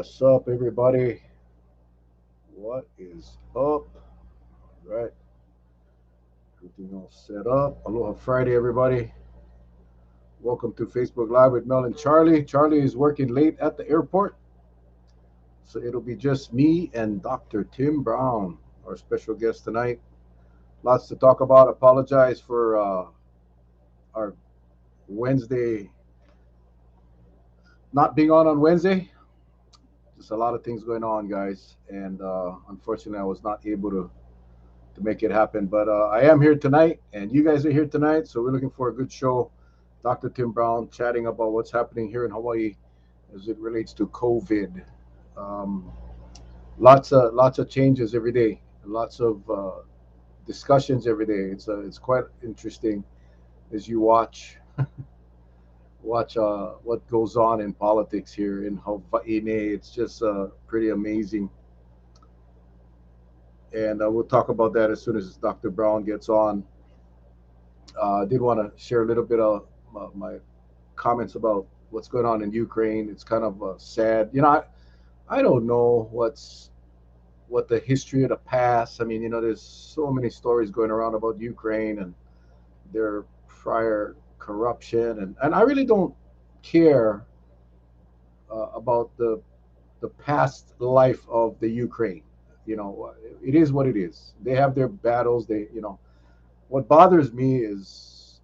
What's up, everybody? What is up? Right, everything all set up. Aloha Friday, everybody. Welcome to Facebook Live with Mel and Charlie. Charlie is working late at the airport, so it'll be just me and Dr. Tim Brown, our special guest tonight. Lots to talk about. Apologize for our Wednesday not being on Wednesday. Just a lot of things going on, guys, and unfortunately, I was not able to make it happen. But I am here tonight, and you guys are here tonight, so we're looking for a good show. Dr. Tim Brown chatting about what's happening here in Hawaii as it relates to COVID. Um, lots of changes every day, lots of discussions every day. It's quite interesting as you watch what goes on in politics here in Hawaii. It's just pretty amazing, and we'll talk about that as soon as Dr. Brown gets on. I did want to share a little bit of my comments about what's going on in Ukraine. It's kind of sad. I don't know what the history of the past. I mean, there's so many stories going around about Ukraine and their prior corruption, and I really don't care about the past life of the Ukraine. It is what it is. They have their battles. What bothers me is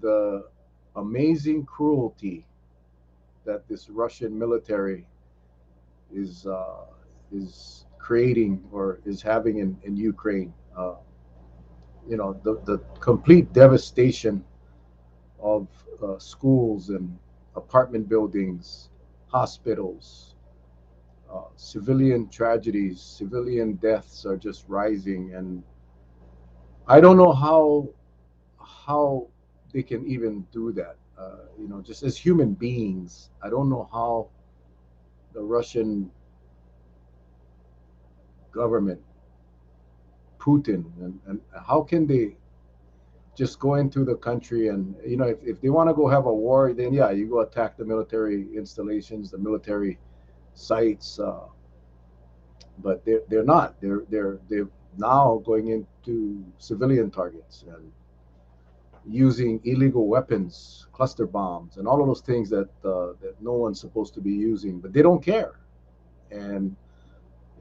the amazing cruelty that this Russian military is uh, is creating or is having in Ukraine. The complete devastation of schools and apartment buildings, hospitals, civilian tragedies, civilian deaths are just rising, and I don't know how they can even do that. Just as human beings, I don't know how the Russian government, Putin, and how can they just go into the country and if they want to go have a war, then yeah, you go attack the military installations, the military sites, but they're not. They're now going into civilian targets and using illegal weapons, cluster bombs, and all of those things that no one's supposed to be using, but they don't care. And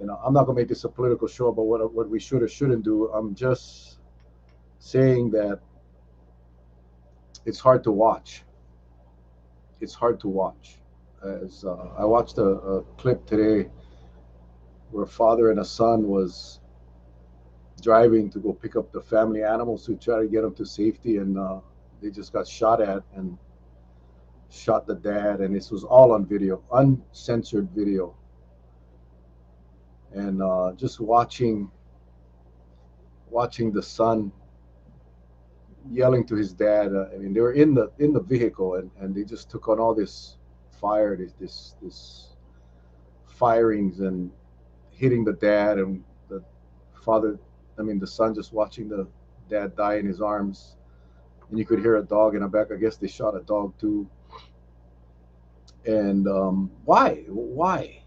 I'm not gonna make this a political show about what we should or shouldn't do. I'm just saying that it's hard to watch. It's hard to watch. As I watched a clip today where a father and a son was driving to go pick up the family animals to try to get them to safety, and they just got shot at and shot the dad, and this was all on video, uncensored video, and just watching the son yelling to his dad. I mean, they were in the vehicle, and they just took on all this fire, this firings, and hitting the dad and the father. I mean, the son just watching the dad die in his arms, and you could hear a dog in the back. I guess they shot a dog too. And why? Why?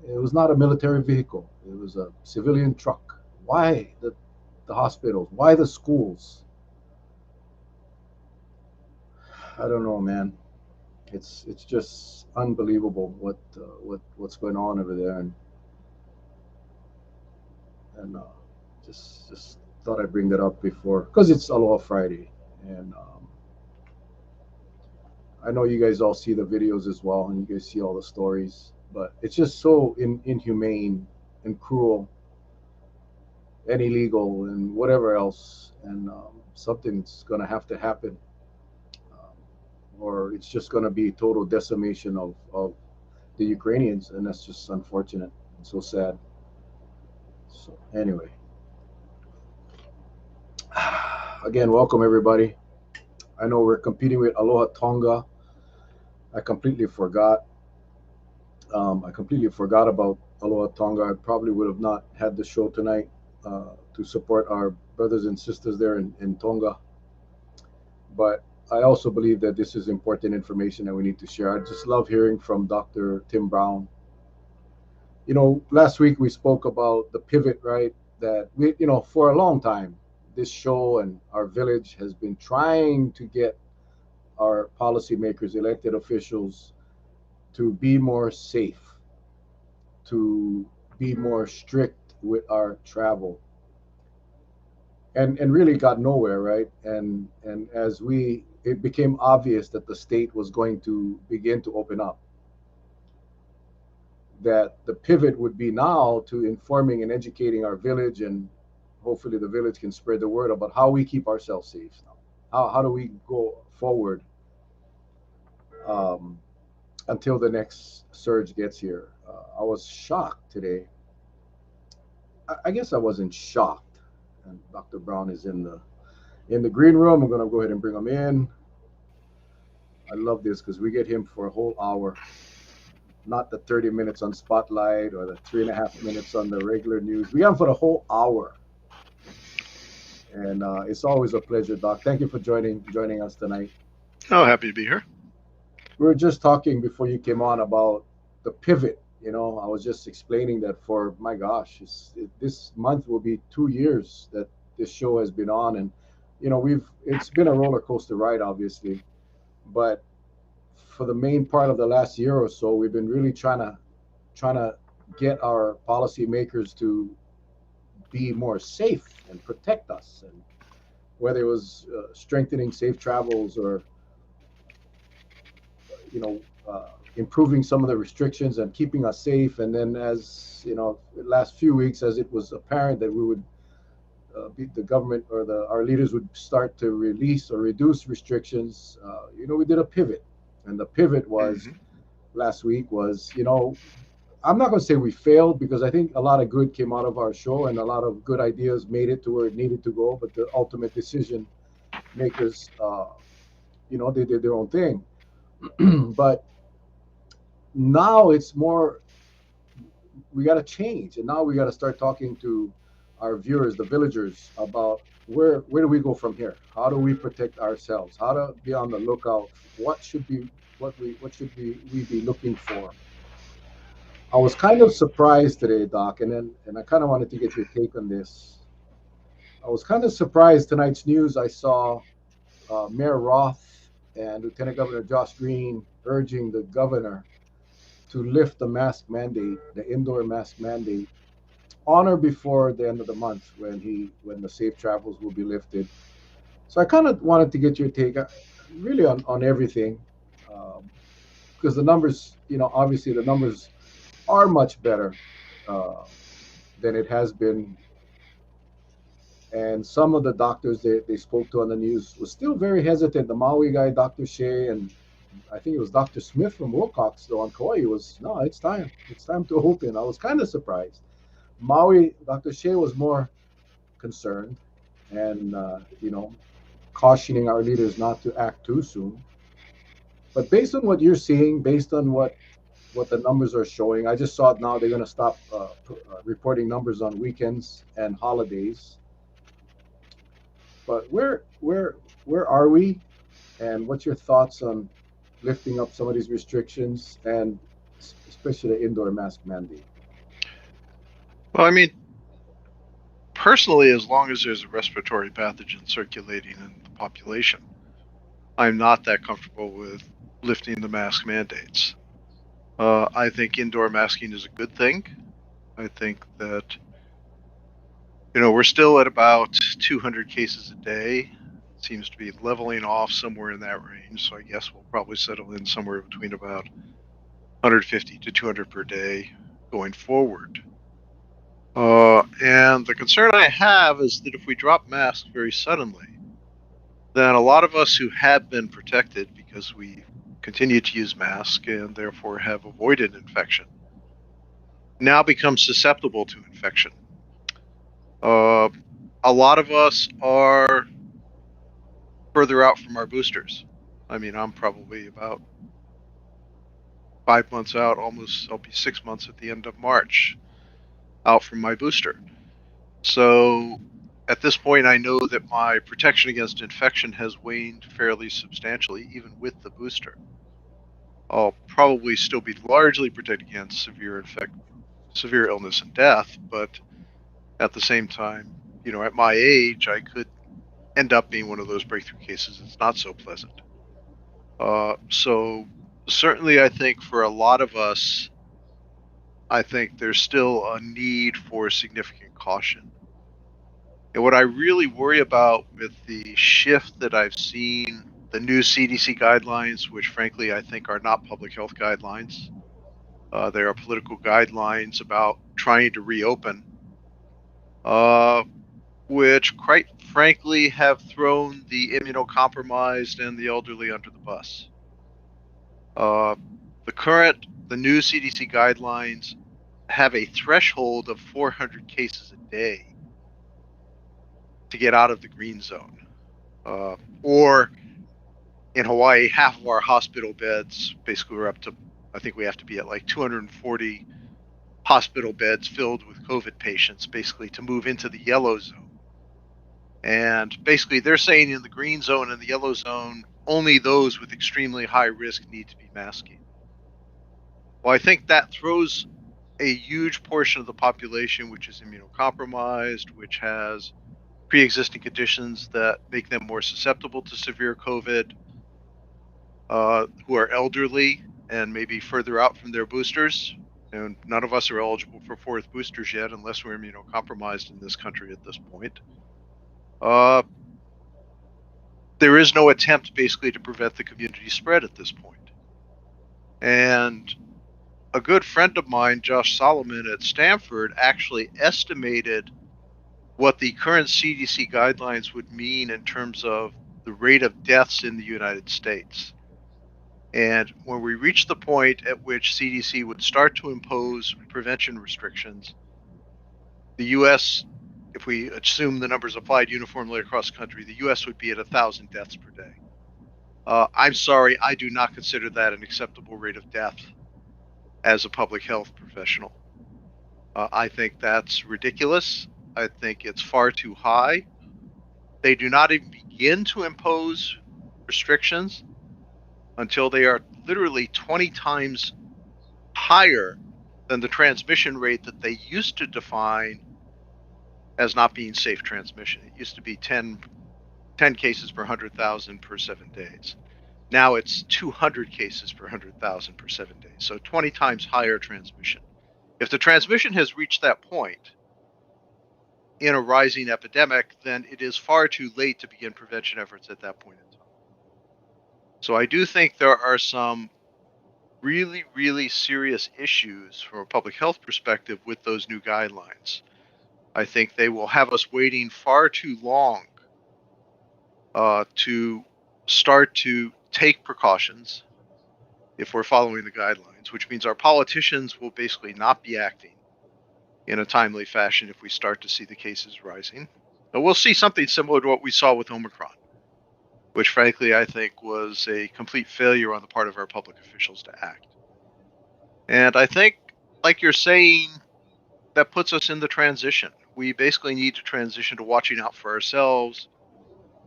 It was not a military vehicle. It was a civilian truck. Why the hospitals? Why the schools? I don't know, man. It's just unbelievable what's going on over there, and just thought I'd bring that up before because it's Aloha Friday, and I know you guys all see the videos as well, and you guys see all the stories, but it's just so inhumane and cruel and illegal and whatever else, and something's gonna have to happen, um, or it's just gonna be total decimation of the Ukrainians, and that's just unfortunate and so sad. So anyway, again, welcome everybody. I know we're competing with Aloha Tonga. I completely forgot. I completely forgot about Aloha Tonga. I probably would have not had the show tonight to support our brothers and sisters there in Tonga. But I also believe that this is important information that we need to share. I just love hearing from Dr. Tim Brown Last week we spoke about the pivot, right? That for a long time, this show and our village has been trying to get our policymakers, elected officials, to be more safe, to be more strict with our travel, and really got nowhere, right? And as it became obvious that the state was going to begin to open up, that the pivot would be now to informing and educating our village, and hopefully the village can spread the word about how we keep ourselves safe now. How do we go forward, um, until the next surge gets here? I was shocked today. I guess I wasn't shocked. And Dr. Brown is in the green room. I'm gonna go ahead and bring him in. I love this because we get him for a whole hour, not the 30 minutes on Spotlight or the 3.5 minutes on the regular news. We got him for the whole hour. And it's always a pleasure, Doc. Thank you for joining us tonight. Oh, happy to be here. We were just talking before you came on about the pivot. I was just explaining that, for my gosh, this month will be 2 years that this show has been on, and it's been a roller coaster ride, obviously, but for the main part of the last year or so, we've been really trying to get our policymakers to be more safe and protect us, and whether it was strengthening safe travels, or you know improving some of the restrictions and keeping us safe. And then, as the last few weeks, as it was apparent that we would the government, or our leaders would start to release or reduce restrictions, we did a pivot. And the pivot was, Hmm. last week was, I'm not going to say we failed, because I think a lot of good came out of our show, and a lot of good ideas made it to where it needed to go. But the ultimate decision makers, they did their own thing. But now it's more, we got to change, and now we got to start talking to our viewers, the villagers, about where do we go from here? How do we protect ourselves? How to be on the lookout? What should we be looking for? I was kind of surprised today, Doc, and I kind of wanted to get your take on this. I was kind of surprised tonight's news. I saw Mayor Roth and Lieutenant Governor Josh Green urging the governor to lift the mask mandate, the indoor mask mandate, on or before the end of the month, when the safe travels will be lifted. So I kind of wanted to get your take, really, on everything, um, because the numbers, obviously the numbers are much better uh, than it has been. And some of the doctors they spoke to on the news was still very hesitant. The Maui guy, Dr. Shea, and I think it was Dr. Smith from Wilcox, though, on Kauai, was, no, it's time. It's time to open. I was kind of surprised. Maui, Dr. Shea was more concerned, and cautioning our leaders not to act too soon. But based on what you're seeing, based on what the numbers are showing, I just saw it now. They're going to stop reporting numbers on weekends and holidays. But where are we, and what's your thoughts on lifting up some of these restrictions, and especially the indoor mask mandate? Well, I mean, personally, as long as there's a respiratory pathogen circulating in the population, I'm not that comfortable with lifting the mask mandates. I think indoor masking is a good thing. I think that, we're still at about 200 cases a day. It seems to be leveling off somewhere in that range. So I guess we'll probably settle in somewhere between about 150 to 200 per day going forward. And the concern I have is that if we drop masks very suddenly, then a lot of us who have been protected because we continue to use masks and therefore have avoided infection now become susceptible to infection. Uh, a lot of us are further out from our boosters. I mean, I'm probably about 5 months out, almost, I'll be 6 months at the end of March out from my booster. So at this point, I know that my protection against infection has waned fairly substantially, even with the booster. I'll probably still be largely protected against severe illness and death. But at the same time, at my age, I could end up being one of those breakthrough cases. It's not so pleasant. So certainly, I think for a lot of us, I think there's still a need for significant caution. And what I really worry about with the shift that I've seen, the new CDC guidelines, which frankly I think are not public health guidelines, they are political guidelines about trying to reopen, uh, which quite frankly have thrown the immunocompromised and the elderly under the bus. Uh, the new CDC guidelines have a threshold of 400 cases a day to get out of the green zone. Or in Hawaii, half of our hospital beds, basically we're up to, I think we have to be at like 240 hospital beds filled with COVID patients, basically to move into the yellow zone. And basically they're saying in the green zone and the yellow zone, only those with extremely high risk need to be masking. Well, I think that throws a huge portion of the population, which is immunocompromised, which has pre-existing conditions that make them more susceptible to severe COVID, who are elderly and maybe further out from their boosters. And none of us are eligible for fourth boosters yet, unless we're immunocompromised in this country at this point. Uh, there is no attempt basically to prevent the community spread at this point. And a good friend of mine, Josh Solomon at Stanford, actually estimated what the current CDC guidelines would mean in terms of the rate of deaths in the United States. And when we reach the point at which CDC would start to impose prevention restrictions, the US, if we assume the numbers applied uniformly across the country, the US would be at 1,000 deaths per day. I'm sorry, I do not consider that an acceptable rate of death as a public health professional. I think that's ridiculous. I think it's far too high. They do not even begin to impose restrictions until they are literally 20 times higher than the transmission rate that they used to define as not being safe transmission. It used to be 10 cases per 100,000 per 7 days. Now it's 200 cases per 100,000 per 7 days. So 20 times higher transmission. If the transmission has reached that point in a rising epidemic, then it is far too late to begin prevention efforts at that point in time. So I do think there are some really, really serious issues from a public health perspective with those new guidelines. I think they will have us waiting far too long to start to take precautions if we're following the guidelines, which means our politicians will basically not be acting in a timely fashion if we start to see the cases rising. But we'll see something similar to what we saw with Omicron, which frankly I think was a complete failure on the part of our public officials to act. And I think, like you're saying, that puts us in the transition. We basically need to transition to watching out for ourselves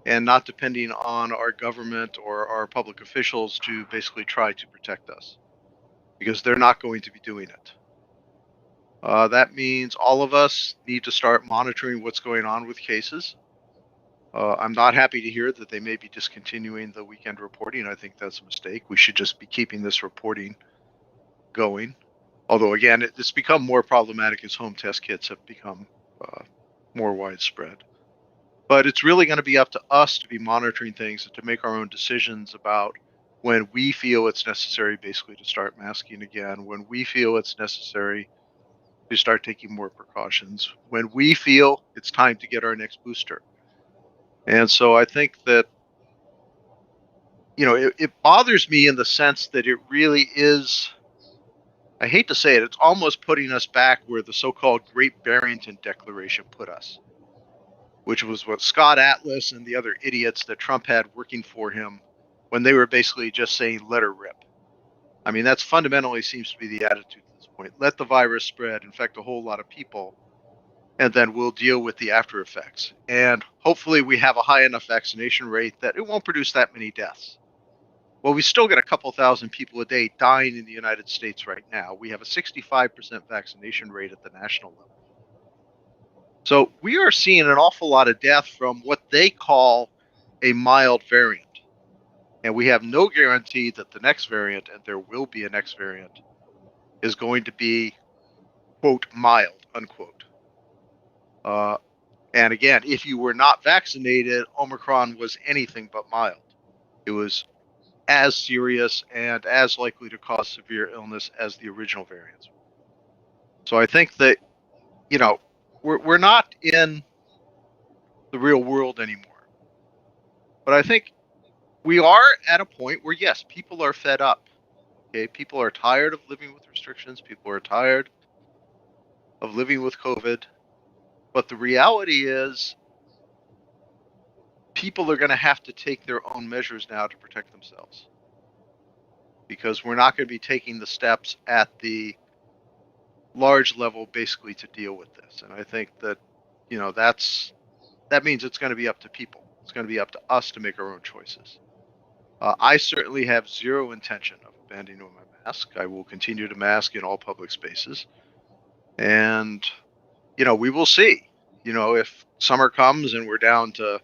and not depending on our government or our public officials to basically try to protect us, because they're not going to be doing it. That means all of us need to start monitoring what's going on with cases. I'm not happy to hear that they may be discontinuing the weekend reporting. I think that's a mistake. We should just be keeping this reporting going. Although, again, it's become more problematic as home test kits have become more widespread. But it's really going to be up to us to be monitoring things and to make our own decisions about when we feel it's necessary, basically, to start masking again, when we feel it's necessary to start taking more precautions, when we feel it's time to get our next booster. And so I think that, it bothers me in the sense that it really is, I hate to say it, it's almost putting us back where the so-called Great Barrington Declaration put us, which was what Scott Atlas and the other idiots that Trump had working for him when they were basically just saying, let her rip. I mean, that's fundamentally seems to be the attitude at this point. Let the virus spread, infect a whole lot of people, and then we'll deal with the after effects. And hopefully we have a high enough vaccination rate that it won't produce that many deaths. Well, we still get a couple thousand people a day dying in the United States right now. We have a 65% vaccination rate at the national level. So we are seeing an awful lot of death from what they call a mild variant. And we have no guarantee that the next variant, and there will be a next variant, is going to be, quote, mild, unquote. Uh, and again, if you were not vaccinated, Omicron was anything but mild. It was as serious and as likely to cause severe illness as the original variants. So I think that, you know, we're not in the real world anymore. But I think we are at a point where, yes, people are fed up. Okay, people are tired of living with restrictions. People are tired of living with COVID. But the reality is, people are going to have to take their own measures now to protect themselves, because we're not going to be taking the steps at the large level basically to deal with this. And I think that, that means it's going to be up to people. It's going to be up to us to make our own choices. I certainly have zero intention of abandoning my mask. I will continue to mask in all public spaces. And, we will see. If summer comes and we're down to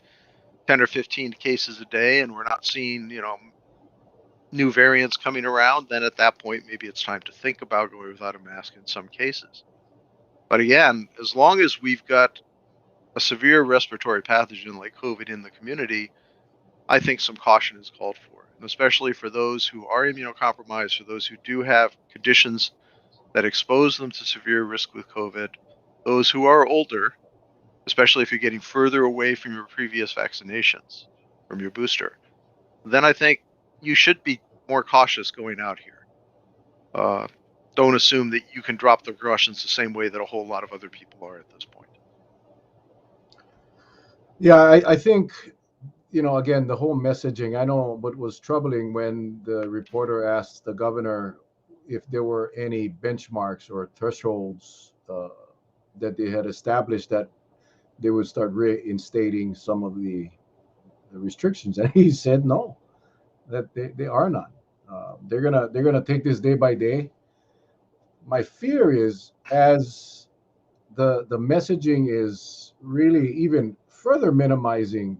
10 or 15 cases a day and we're not seeing, new variants coming around, then at that point, maybe it's time to think about going without a mask in some cases. But again, as long as we've got a severe respiratory pathogen like COVID in the community, I think some caution is called for, and especially for those who are immunocompromised, for those who do have conditions that expose them to severe risk with COVID, those who are older, especially if you're getting further away from your previous vaccinations, from your booster, then I think you should be more cautious going out here. Don't assume that you can drop the precautions the same way that a whole lot of other people are at this point. Yeah, I think, again, the whole messaging. I know what was troubling when the reporter asked the governor if there were any benchmarks or thresholds that they had established that they would start reinstating some of the restrictions, and he said no, that they are none. They're gonna take this day by day. My fear is, as the messaging is really even further minimizing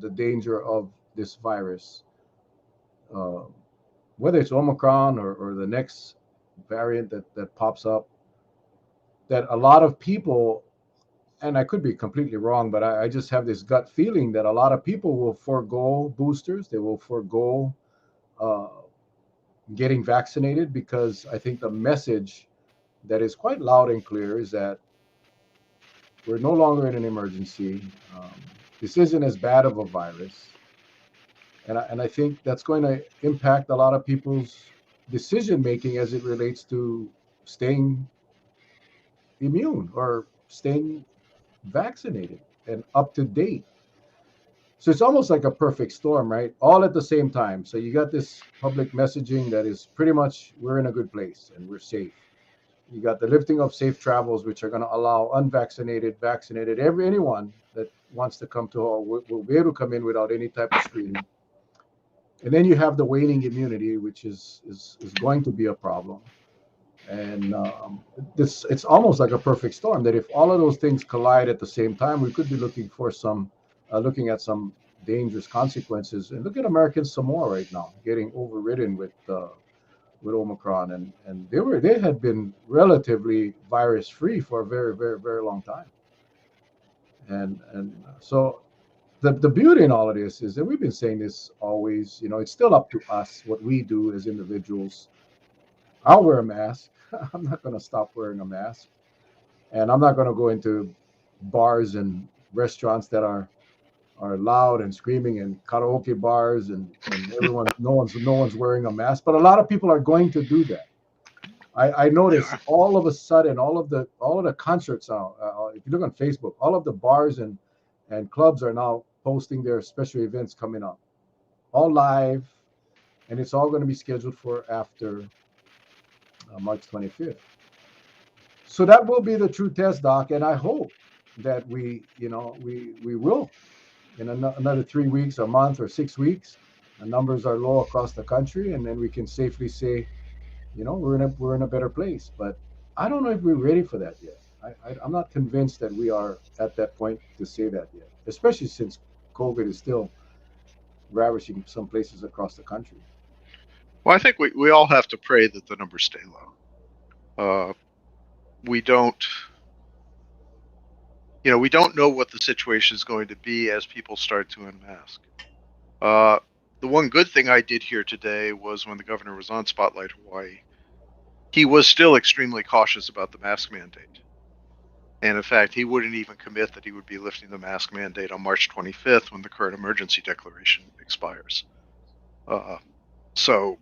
the danger of this virus, uh, whether it's Omicron or the next variant that pops up, that a lot of people, and I could be completely wrong, but I just have this gut feeling that a lot of people will forego boosters. They will forego uh, getting vaccinated, because I think the message that is quite loud and clear is that we're no longer in an emergency. Um, this isn't as bad of a virus. And I think that's going to impact a lot of people's decision making as it relates to staying immune or staying vaccinated and up to date. So it's almost like a perfect storm, right? All at the same time. So you got this public messaging that is pretty much, we're in a good place and we're safe. You got the lifting of safe travels, which are going to allow unvaccinated, vaccinated, anyone that wants to come to our will be able to come in without any type of screening. And then you have the waning immunity, which is going to be a problem. And this it's almost like a perfect storm. That if all of those things collide at the same time, we could be looking at some dangerous consequences. And look at American Samoa right now, getting overridden with Omicron, and they had been relatively virus free for a very very very long time. And so the beauty in all of this is that we've been saying this always. It's still up to us what we do as individuals. I'll wear a mask. I'm not going to stop wearing a mask, and I'm not going to go into bars and restaurants that are loud and screaming, and karaoke bars, and everyone no one's wearing a mask. But a lot of people are going to do that. I notice all of a sudden all of the concerts now. If you look on Facebook, all of the bars and clubs are now posting their special events coming up, all live, and it's all going to be scheduled for after March 25th. So that will be the true test, Doc, and I hope that we will in another 3 weeks, a month, or 6 weeks, the numbers are low across the country, and then we can safely say, we're in a better place. But I don't know if we're ready for that yet. I'm not convinced that we are at that point to say that yet, especially since COVID is still ravaging some places across the country. Well, I think we all have to pray that the numbers stay low. We don't, we don't know what the situation is going to be as people start to unmask. Uh, the one good thing I did here today was when the governor was on Spotlight Hawaii, he was still extremely cautious about the mask mandate. And in fact, he wouldn't even commit that he would be lifting the mask mandate on March 25th when the current emergency declaration expires. Uh, so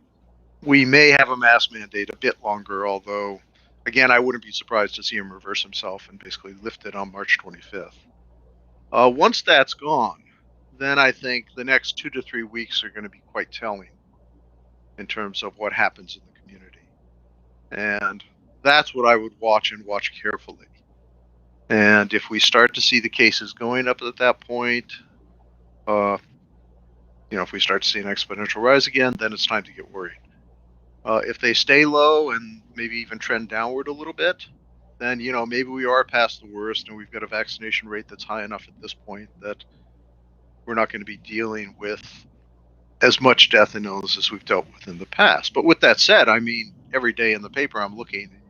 we may have a mask mandate a bit longer, although, again, I wouldn't be surprised to see him reverse himself and basically lift it on March 25th. Once that's gone, then I think the next 2 to 3 weeks are going to be quite telling in terms of what happens in the community. And that's what I would watch and watch carefully. And if we start to see the cases going up at that point, uh, if we start to see an exponential rise again, then it's time to get worried. If they stay low and maybe even trend downward a little bit, then maybe we are past the worst and we've got a vaccination rate that's high enough at this point that we're not going to be dealing with as much death and illness as we've dealt with in the past. But with that said, I mean, every day in the paper I'm looking, and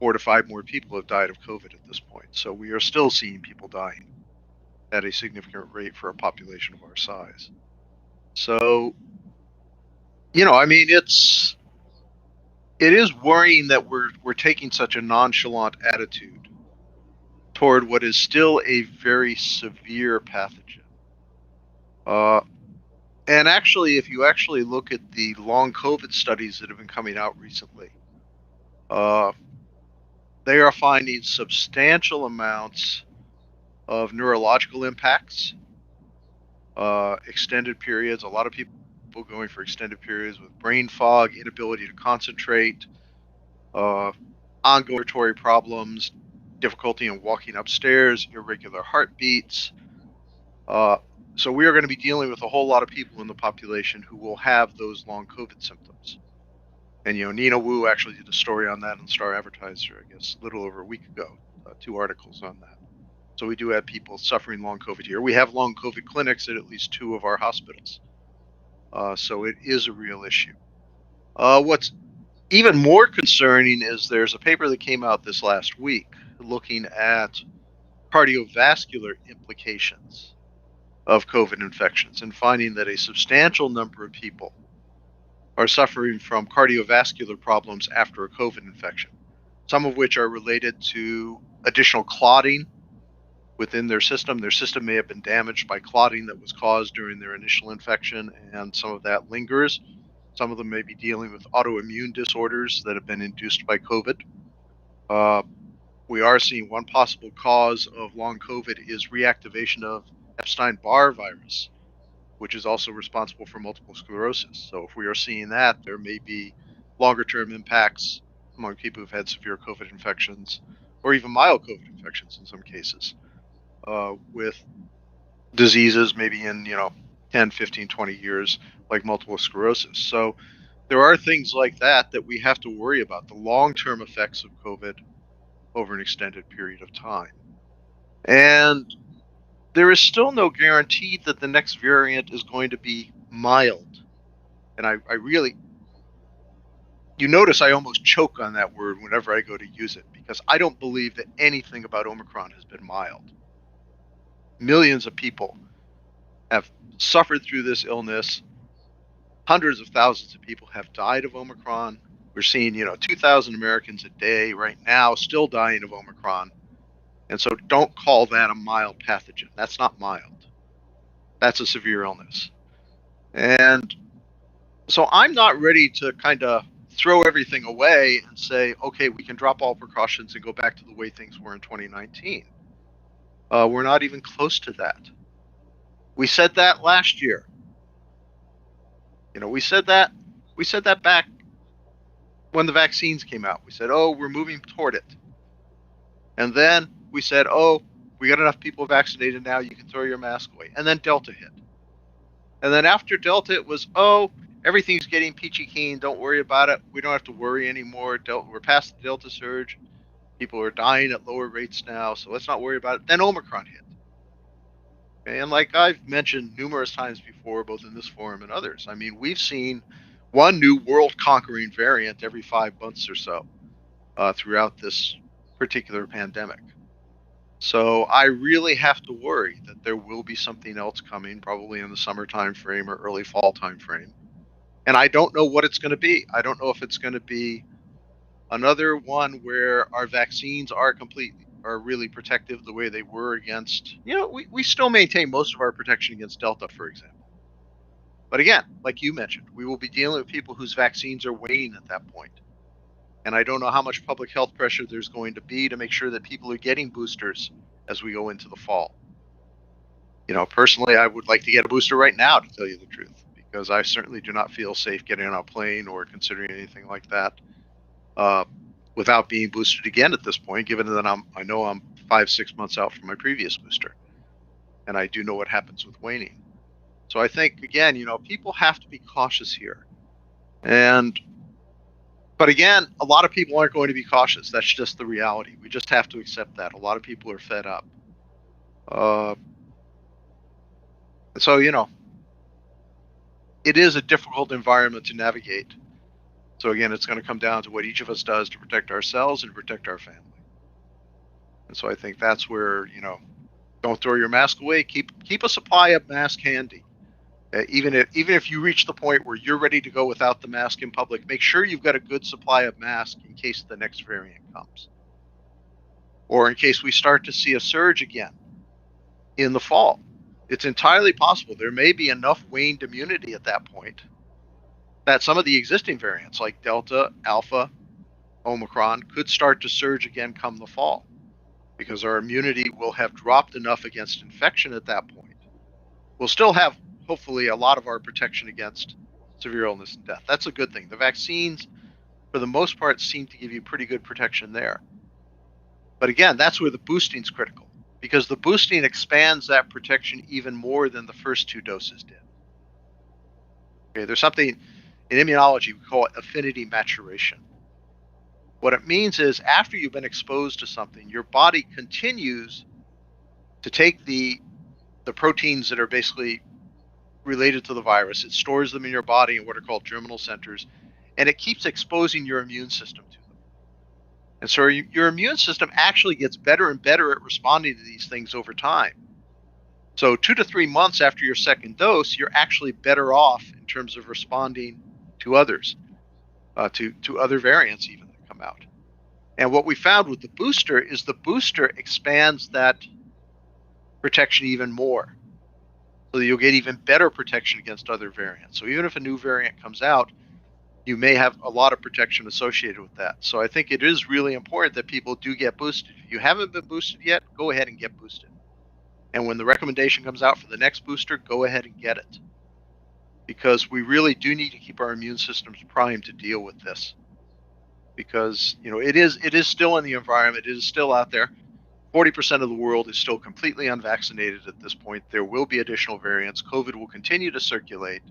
4 to 5 more people have died of COVID at this point. So we are still seeing people dying at a significant rate for a population of our size. So, I mean, it is worrying that we're taking such a nonchalant attitude toward what is still a very severe pathogen. And actually, if you actually look at the long COVID studies that have been coming out recently, uh, they are finding substantial amounts of neurological impacts, extended periods, a lot of people going for extended periods with brain fog, inability to concentrate, ongoing respiratory problems, difficulty in walking upstairs, irregular heartbeats. So we are going to be dealing with a whole lot of people in the population who will have those long COVID symptoms. And Nina Wu actually did a story on that in Star Advertiser, I guess, a little over a week ago, 2 articles on that. So we do have people suffering long COVID here. We have long COVID clinics at least 2 of our hospitals. So it is a real issue. What's even more concerning is there's a paper that came out this last week looking at cardiovascular implications of COVID infections and finding that a substantial number of people are suffering from cardiovascular problems after a COVID infection, some of which are related to additional clotting within their system. Their system may have been damaged by clotting that was caused during their initial infection, and some of that lingers. Some of them may be dealing with autoimmune disorders that have been induced by COVID. We are seeing one possible cause of long COVID is reactivation of Epstein-Barr virus, which is also responsible for multiple sclerosis. So if we are seeing that, there may be longer-term impacts among people who've had severe COVID infections or even mild COVID infections in some cases, with diseases maybe in 10, 15, 20 years, like multiple sclerosis. So there are things like that we have to worry about, the long-term effects of COVID over an extended period of time. And there is still no guarantee that the next variant is going to be mild. And I really, you notice I almost choke on that word whenever I go to use it, because I don't believe that anything about Omicron has been mild. Millions of people have suffered through this illness. Hundreds of thousands of people have died of Omicron. We're seeing, 2,000 Americans a day right now still dying of Omicron. And so don't call that a mild pathogen. That's not mild. That's a severe illness. And so I'm not ready to kind of throw everything away and say, okay, we can drop all precautions and go back to the way things were in 2019. We're not even close to that. We said that last year. We said that back when the vaccines came out. We said, oh, we're moving toward it. And then we said, oh, we got enough people vaccinated now, you can throw your mask away. And then Delta hit. And then after Delta, it was, oh, everything's getting peachy keen. Don't worry about it. We don't have to worry anymore. We're past the Delta surge. People are dying at lower rates now, so let's not worry about it. Then Omicron hit. Okay? And like I've mentioned numerous times before, both in this forum and others, I mean, we've seen one new world conquering variant every 5 months or so throughout this particular pandemic. So I really have to worry that there will be something else coming, probably in the summer time frame or early fall time frame. And I don't know what it's going to be. I don't know if it's going to be another one where our vaccines are really protective the way they were against, we still maintain most of our protection against Delta, for example. But again, like you mentioned, we will be dealing with people whose vaccines are waning at that point. And I don't know how much public health pressure there's going to be to make sure that people are getting boosters as we go into the fall. Personally, I would like to get a booster right now, to tell you the truth, because I certainly do not feel safe getting on a plane or considering anything like that without being boosted again at this point, given that I know I'm 5-6 months out from my previous booster, and I do know what happens with waning. So I think, again, people have to be cautious here. But again, a lot of people aren't going to be cautious. That's just the reality. We just have to accept that. A lot of people are fed up. So, it is a difficult environment to navigate. So again, it's going to come down to what each of us does to protect ourselves and protect our family. And so I think that's where, don't throw your mask away. Keep a supply of mask handy. Even if you reach the point where you're ready to go without the mask in public, make sure you've got a good supply of masks in case the next variant comes. Or in case we start to see a surge again in the fall. It's entirely possible there may be enough waned immunity at that point that some of the existing variants like Delta, Alpha, Omicron could start to surge again come the fall, because our immunity will have dropped enough against infection at that point. We'll still have, hopefully, a lot of our protection against severe illness and death. That's a good thing. The vaccines, for the most part, seem to give you pretty good protection there. But again, that's where the boosting is critical, because the boosting expands that protection even more than the first 2 doses did. Okay, there's something in immunology we call it affinity maturation. What it means is after you've been exposed to something, your body continues to take the proteins that are basically related to the virus. It stores them in your body in what are called germinal centers, and it keeps exposing your immune system to them. And so your immune system actually gets better and better at responding to these things over time. So 2 to 3 months after your second dose, you're actually better off in terms of responding to others, to other variants even that come out. And what we found with the booster is the booster expands that protection even more, so that you'll get even better protection against other variants. So even if a new variant comes out, you may have a lot of protection associated with that. So I think it is really important that people do get boosted. If you haven't been boosted yet, go ahead and get boosted. And when the recommendation comes out for the next booster, go ahead and get it. Because we really do need to keep our immune systems primed to deal with this. Because, it is still in the environment, it is still out there. 40% of the world is still completely unvaccinated at this point. There will be additional variants. COVID will continue to circulate.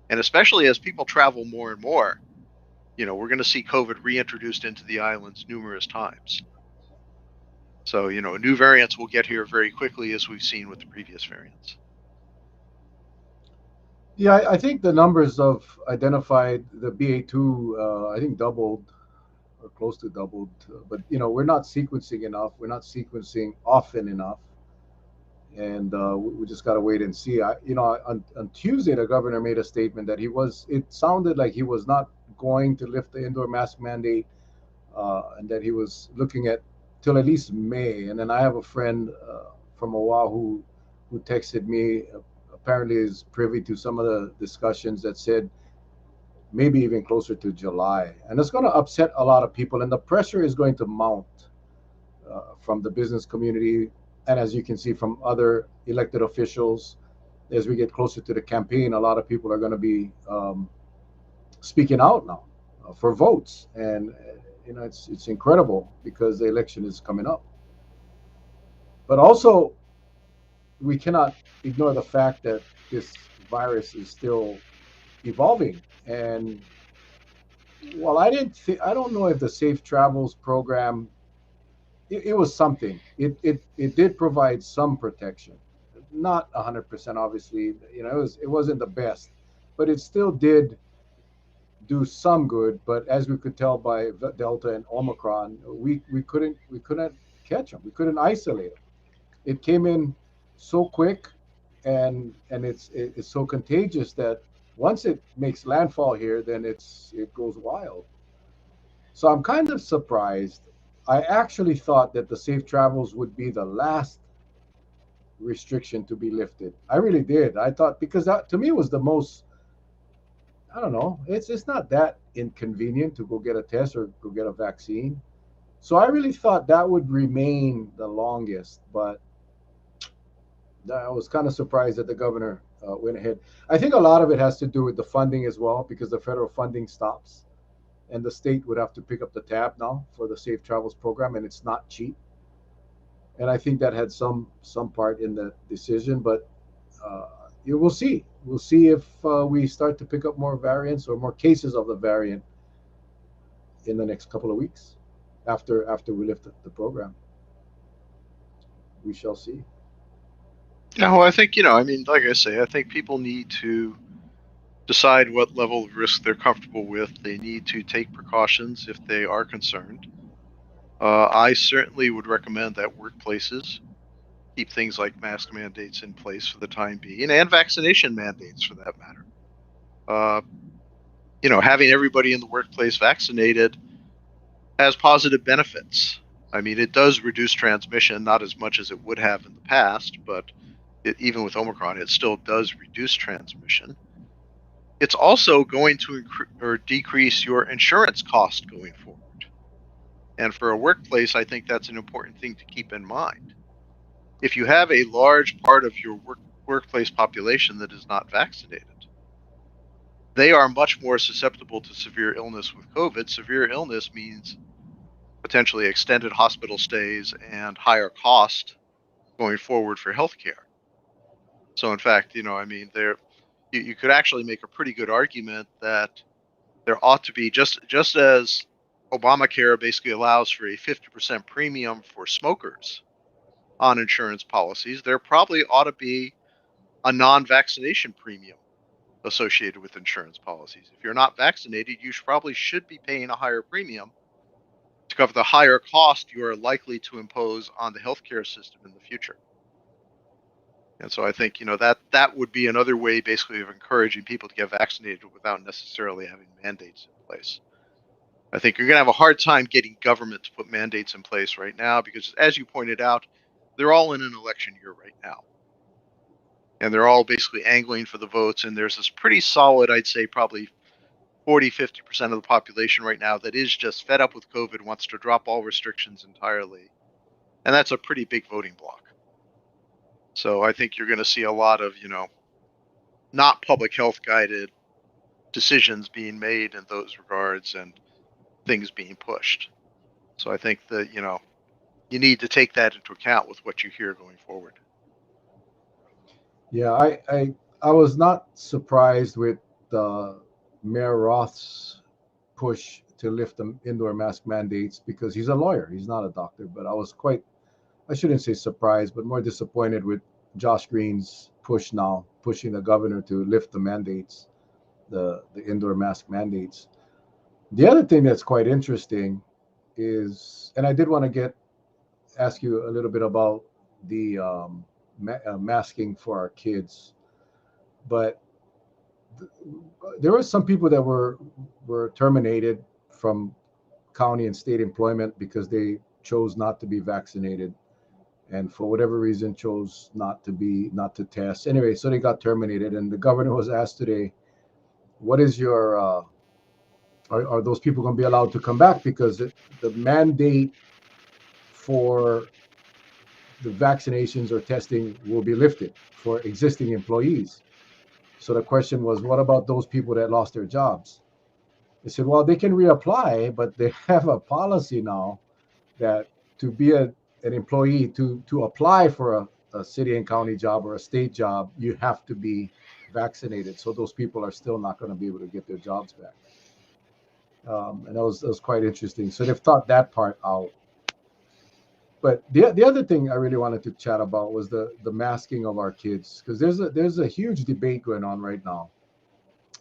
And especially as people travel more and more, we're going to see COVID reintroduced into the islands numerous times. So, new variants will get here very quickly, as we've seen with the previous variants. Yeah, I think the numbers of identified the BA2, I think doubled or close to doubled. But we're not sequencing enough. We're not sequencing often enough, and we just got to wait and see. On Tuesday, the governor made a statement that it sounded like he was not going to lift the indoor mask mandate, and that he was looking at till at least May. And then I have a friend from Oahu who texted me. Apparently, is privy to some of the discussions that said maybe even closer to July, and it's going to upset a lot of people, and the pressure is going to mount from the business community, and as you can see from other elected officials. As we get closer to the campaign, a lot of people are going to be speaking out now for votes, and it's incredible because the election is coming up. But also, we cannot ignore the fact that this virus is still evolving. And well, I don't know if the Safe Travels program, it was something. It did provide some protection, not 100%, obviously. It wasn't the best, but it still did do some good. But as we could tell by Delta and Omicron, we couldn't catch them. We couldn't isolate them. It came in so quick, and it's so contagious that once it makes landfall here, then it goes wild. So I'm kind of surprised. I actually thought that the safe travels would be the last restriction to be lifted. I really did. I thought, because that to me was the most, I don't know, it's not that inconvenient to go get a test or go get a vaccine. So I really thought that would remain the longest, but I was kind of surprised that the governor went ahead. I think a lot of it has to do with the funding as well, because the federal funding stops, and the state would have to pick up the tab now for the Safe Travels program, and it's not cheap. And I think that had some part in the decision. But you will see. We'll see if we start to pick up more variants or more cases of the variant in the next couple of weeks after we lift the program. We shall see. Yeah, well, I think, I mean, like I say, I think people need to decide what level of risk they're comfortable with. They need to take precautions if they are concerned. I certainly would recommend that workplaces keep things like mask mandates in place for the time being, and vaccination mandates for that matter. Uh, having everybody in the workplace vaccinated has positive benefits. I mean, it does reduce transmission, not as much as it would have in the past, but even with Omicron, it still does reduce transmission. It's also going to decrease your insurance cost going forward. And for a workplace, I think that's an important thing to keep in mind. If you have a large part of your workplace population that is not vaccinated, they are much more susceptible to severe illness with COVID. Severe illness means potentially extended hospital stays and higher cost going forward for healthcare. So in fact, I mean, you could actually make a pretty good argument that there ought to be, just as Obamacare basically allows for a 50% premium for smokers on insurance policies, there probably ought to be a non-vaccination premium associated with insurance policies. If you're not vaccinated, you probably should be paying a higher premium to cover the higher cost you are likely to impose on the healthcare system in the future. And so I think, that would be another way basically of encouraging people to get vaccinated without necessarily having mandates in place. I think you're going to have a hard time getting government to put mandates in place right now because, as you pointed out, they're all in an election year right now. And they're all basically angling for the votes. And there's this pretty solid, I'd say probably 40-50% of the population right now that is just fed up with COVID, wants to drop all restrictions entirely. And that's a pretty big voting bloc. So I think you're going to see a lot of, not public health guided decisions being made in those regards and things being pushed. So I think that, you need to take that into account with what you hear going forward. Yeah, I was not surprised with Mayor Roth's push to lift the indoor mask mandates, because he's a lawyer. He's not a doctor. But I shouldn't say surprised, but more disappointed with Josh Green's push now, pushing the governor to lift the mandates, the indoor mask mandates. The other thing that's quite interesting is, and I did want to ask you a little bit about the masking for our kids, but there were some people that were terminated from county and state employment because they chose not to be vaccinated, and for whatever reason chose not to test. Anyway, so they got terminated, and the governor was asked today, what is your are those people going to be allowed to come back, because the mandate for the vaccinations or testing will be lifted for existing employees. So the question was, what about those people that lost their jobs? They said, well, they can reapply, but they have a policy now that to be an employee, to apply for a city and county job or a state job, you have to be vaccinated, so those people are still not going to be able to get their jobs back. And that was quite interesting. So they've thought that part out. But the other thing I really wanted to chat about was the masking of our kids, because there's a huge debate going on right now,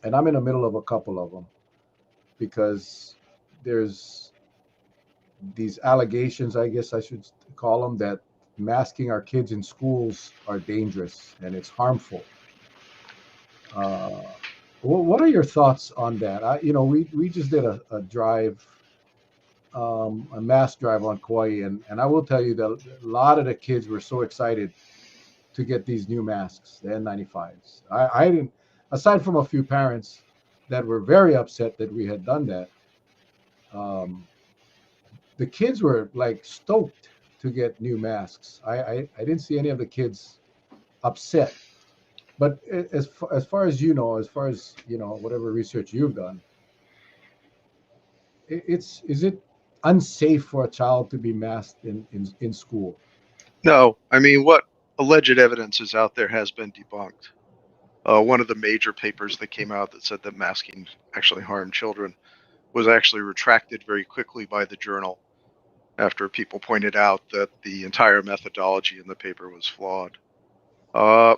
and I'm in the middle of a couple of them because there's these allegations, I guess I should call them, that masking our kids in schools are dangerous and it's harmful. Uh, what are your thoughts on that? We just did a drive, a mass drive on Kauai, and I will tell you that a lot of the kids were so excited to get these new masks, the N95s. I didn't, aside from a few parents that were very upset that we had done that. Um, the kids were like stoked to get new masks. I didn't see any of the kids upset. But as far as you know, as far as whatever research you've done, it's is it unsafe for a child to be masked in school? No, I mean, what alleged evidence is out there has been debunked. One of the major papers that came out that said that masking actually harmed children was actually retracted very quickly by the journal after people pointed out that the entire methodology in the paper was flawed. Uh,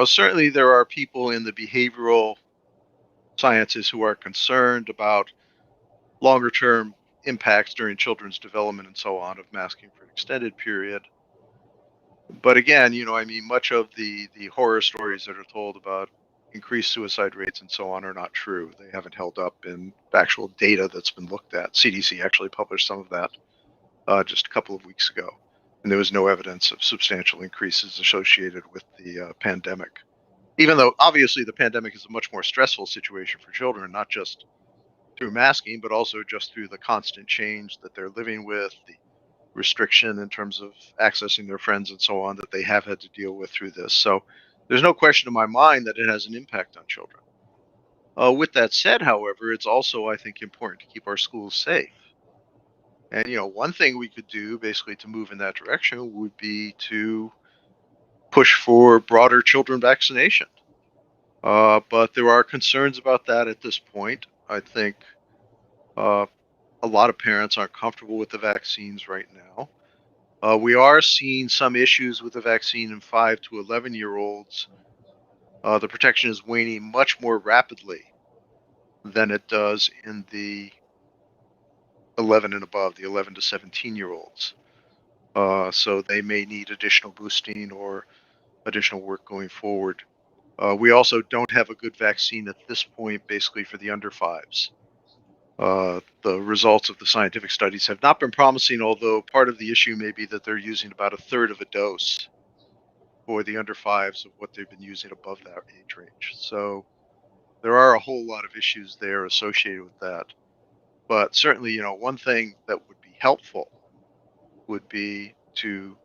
certainly there are people in the behavioral sciences who are concerned about longer term impacts during children's development and so on of masking for an extended period. But again, I mean, much of the horror stories that are told about increased suicide rates and so on are not true. They haven't held up in actual data that's been looked at. CDC actually published some of that just a couple of weeks ago, and there was no evidence of substantial increases associated with the pandemic. Even though obviously the pandemic is a much more stressful situation for children, not just through masking, but also just through the constant change that they're living with, the restriction in terms of accessing their friends and so on that they have had to deal with through this. So there's no question in my mind that it has an impact on children. With that said, however, it's also, I think, important to keep our schools safe. And, one thing we could do basically to move in that direction would be to push for broader children vaccination. But there are concerns about that at this point. I think uh, a lot of parents aren't comfortable with the vaccines right now. We are seeing some issues with the vaccine in 5 to 11-year-olds. The protection is waning much more rapidly than it does in the 11 and above, the 11 to 17-year-olds. So they may need additional boosting or additional work going forward. We also don't have a good vaccine at this point, basically for the under fives. The results of the scientific studies have not been promising, although part of the issue may be that they're using about a third of a dose for the under fives of what they've been using above that age range. So there are a whole lot of issues there associated with that. But certainly, one thing that would be helpful would be to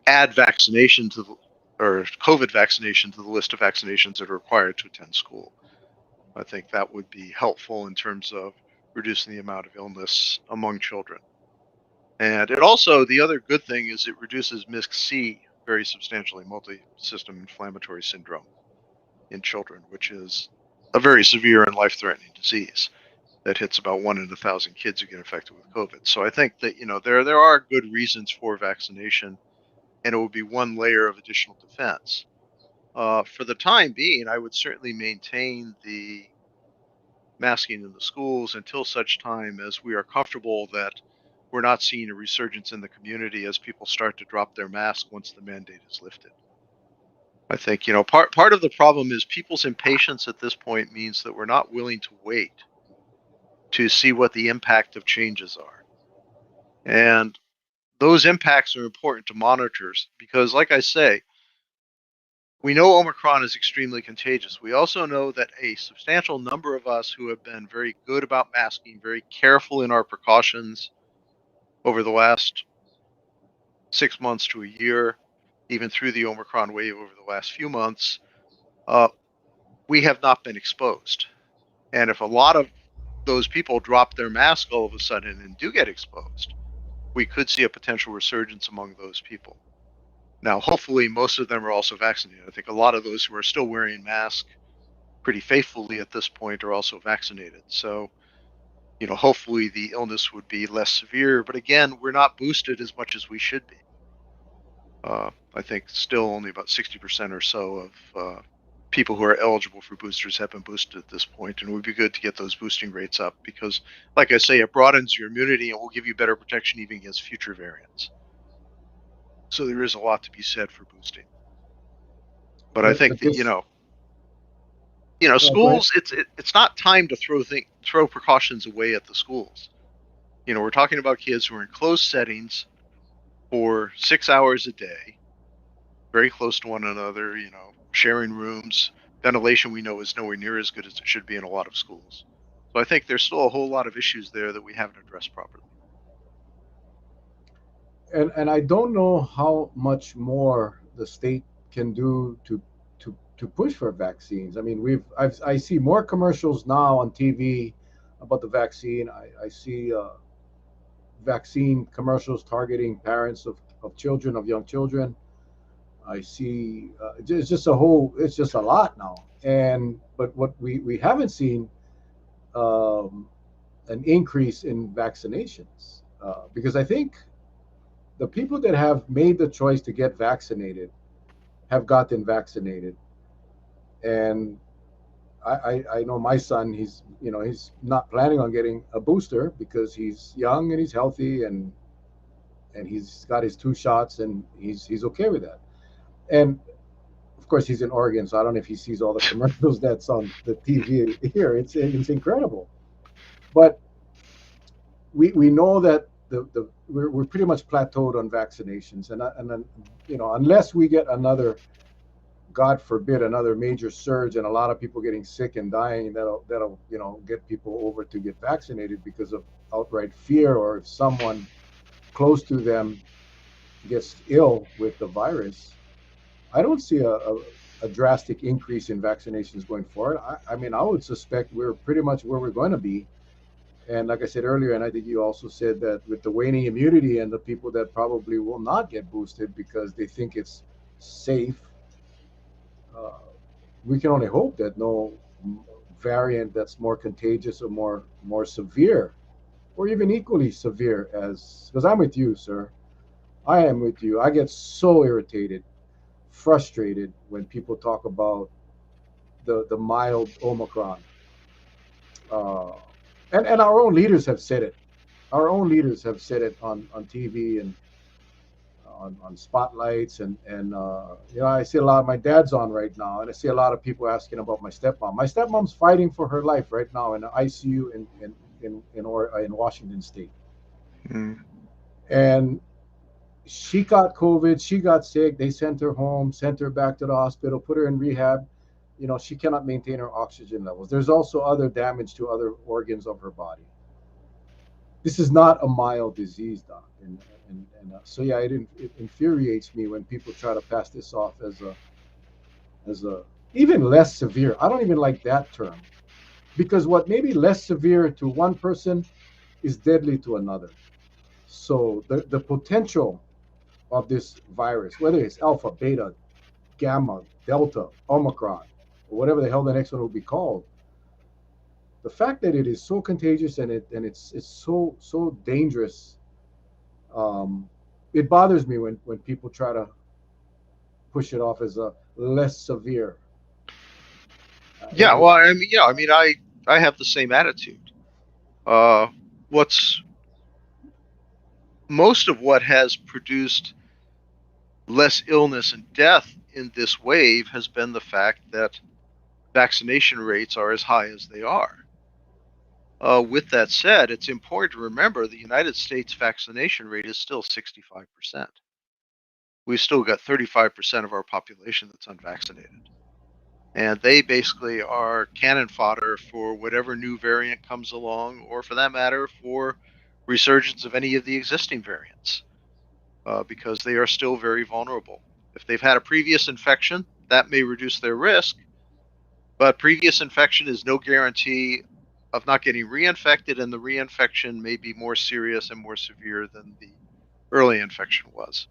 add vaccination to the, or COVID vaccination to the list of vaccinations that are required to attend school. I think that would be helpful in terms of reducing the amount of illness among children. And it also, the other good thing is it reduces MIS-C very substantially, multi-system inflammatory syndrome in children, which is a very severe and life-threatening disease that hits about 1 in 1,000 kids who get infected with COVID. So I think that, there are good reasons for vaccination, and it will be one layer of additional defense. For the time being, I would certainly maintain the masking in the schools until such time as we are comfortable that we're not seeing a resurgence in the community as people start to drop their mask once the mandate is lifted. I think, part of the problem is people's impatience at this point means that we're not willing to wait to see what the impact of changes are. And those impacts are important to monitors because, like I say, we know Omicron is extremely contagious. We also know that a substantial number of us who have been very good about masking, very careful in our precautions over the last 6 months to a year, even through the Omicron wave over the last few months, we have not been exposed. And if a lot of those people drop their mask all of a sudden and do get exposed, we could see a potential resurgence among those people. Now, hopefully, most of them are also vaccinated. I think a lot of those who are still wearing masks pretty faithfully at this point are also vaccinated. So, hopefully the illness would be less severe. But again, we're not boosted as much as we should be. I think still only about 60% or so of people who are eligible for boosters have been boosted at this point, and it would be good to get those boosting rates up because, like I say, it broadens your immunity and will give you better protection even against future variants. So there is a lot to be said for boosting. But I think But that this, go ahead. schools, it's not time to throw precautions away at the schools. We're talking about kids who are in closed settings for 6 hours a day, very close to one another, sharing rooms. Ventilation we know is nowhere near as good as it should be in a lot of schools. So I think there's still a whole lot of issues there that we haven't addressed properly. And I don't know how much more the state can do to push for vaccines. I mean, I see more commercials now on TV about the vaccine. I see vaccine commercials targeting parents of children, of young children. I see it's just a lot now. And but what we haven't seen um, an increase in vaccinations because I think the people that have made the choice to get vaccinated have gotten vaccinated. And I know my son, he's not planning on getting a booster because he's young and he's healthy and he's got his two shots and he's okay with that. And of course he's in Oregon, so I don't know if he sees all the commercials that's on the TV here. It's incredible. But we know that we're pretty much plateaued on vaccinations, and then unless we get another, God forbid, another major surge and a lot of people getting sick and dying, that'll get people over to get vaccinated because of outright fear, or if someone close to them gets ill with the virus. I don't see a drastic increase in vaccinations going forward. I mean, I would suspect we're pretty much where we're going to be. And like I said earlier, and I think you also said that with the waning immunity and the people that probably will not get boosted because they think it's safe, uh, we can only hope that no variant that's more contagious or more severe, or even equally severe as. Because I'm with you, sir. I am with you. I get so irritated, frustrated when people talk about the mild Omicron. Uh, and our own leaders have said it. Our own leaders have said it on TV and on spotlights and I see a lot of my dad's on right now, and I see a lot of people asking about my stepmom. My stepmom's fighting for her life right now in the ICU in Washington State, Mm. and she got COVID. She got sick. They sent her home, sent her back to the hospital, put her in rehab. She cannot maintain her oxygen levels. There's also other damage to other organs of her body. This is not a mild disease, doc. So yeah, it infuriates me when people try to pass this off as a even less severe. I don't even like that term because what may be less severe to one person is deadly to another. So the potential of this virus, whether it's alpha, beta, gamma, delta, omicron, or whatever the hell the next one will be called, the fact that it is so contagious and it's so dangerous, um, it bothers me when people try to push it off as a less severe. Yeah, well, I mean, I have the same attitude. Uh, what's Most of what has produced less illness and death in this wave has been the fact that vaccination rates are as high as they are. With that said, it's important to remember the United States vaccination rate is still 65%. We've still got 35% of our population that's unvaccinated. And they basically are cannon fodder for whatever new variant comes along, or for that matter, for resurgence of any of the existing variants, because they are still very vulnerable. If they've had a previous infection, that may reduce their risk, but previous infection is no guarantee of not getting reinfected, and the reinfection may be more serious and more severe than the early infection was.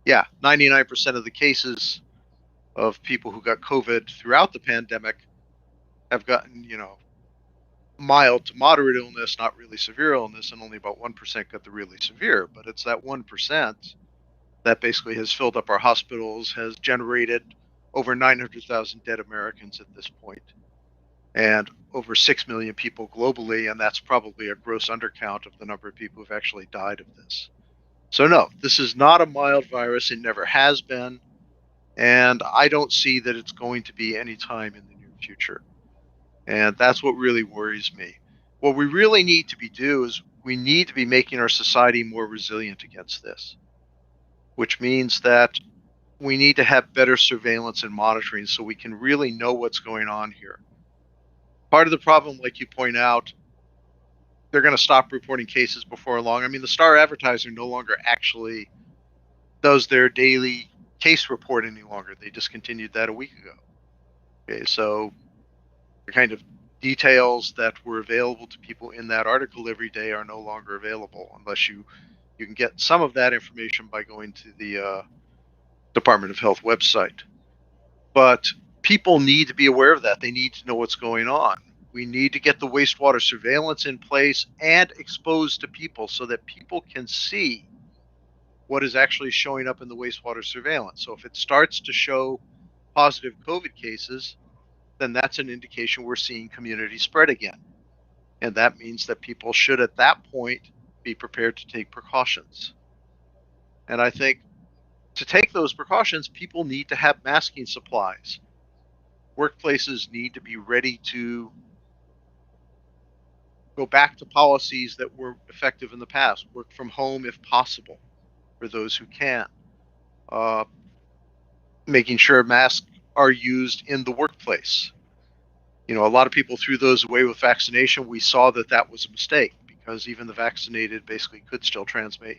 Yeah, 99% of the cases of people who got COVID throughout the pandemic have gotten, mild to moderate illness, not really severe illness, and only about 1% got the really severe. But it's that 1% that basically has filled up our hospitals, has generated over 900,000 dead Americans at this point, and over 6 million people globally, and that's probably a gross undercount of the number of people who've actually died of this. So no, this is not a mild virus. It never has been, and I don't see that it's going to be any time in the near future. And that's what really worries me. What we really need to be do is we need to be making our society more resilient against this, which means that we need to have better surveillance and monitoring so we can really know what's going on here. Part of the problem, like you point out, they're going to stop reporting cases before long. I mean, the Star Advertiser no longer actually does their daily case report any longer. They discontinued that a week ago. Okay, so the kind of details that were available to people in that article every day are no longer available unless you can get some of that information by going to the Department of Health website. But people need to be aware of that. They need to know what's going on. We need to get the wastewater surveillance in place and exposed to people so that people can see what is actually showing up in the wastewater surveillance. So if it starts to show positive COVID cases, then that's an indication we're seeing community spread again. And that means that people should, at that point, be prepared to take precautions. And I think to take those precautions, people need to have masking supplies. Workplaces need to be ready to go back to policies that were effective in the past. Work from home if possible for those who can. Uh, Making sure masks are used in the workplace. A lot of people threw those away with vaccination. We saw that that was a mistake because even the vaccinated basically could still transmit,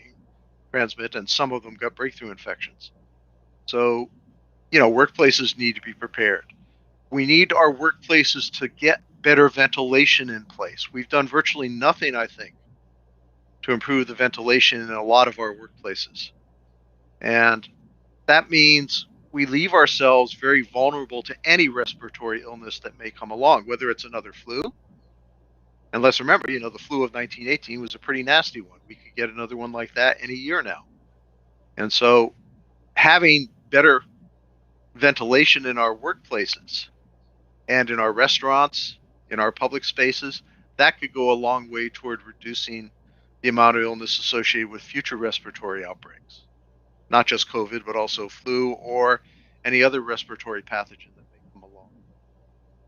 and some of them got breakthrough infections. So, workplaces need to be prepared. We need our workplaces to get better ventilation in place. We've done virtually nothing, I think, to improve the ventilation in a lot of our workplaces. And that means we leave ourselves very vulnerable to any respiratory illness that may come along, whether it's another flu. And let's remember, the flu of 1918 was a pretty nasty one. We could get another one like that in a year now. And so having better ventilation in our workplaces and in our restaurants, in our public spaces, that could go a long way toward reducing the amount of illness associated with future respiratory outbreaks, not just COVID, but also flu or any other respiratory pathogen that may come along.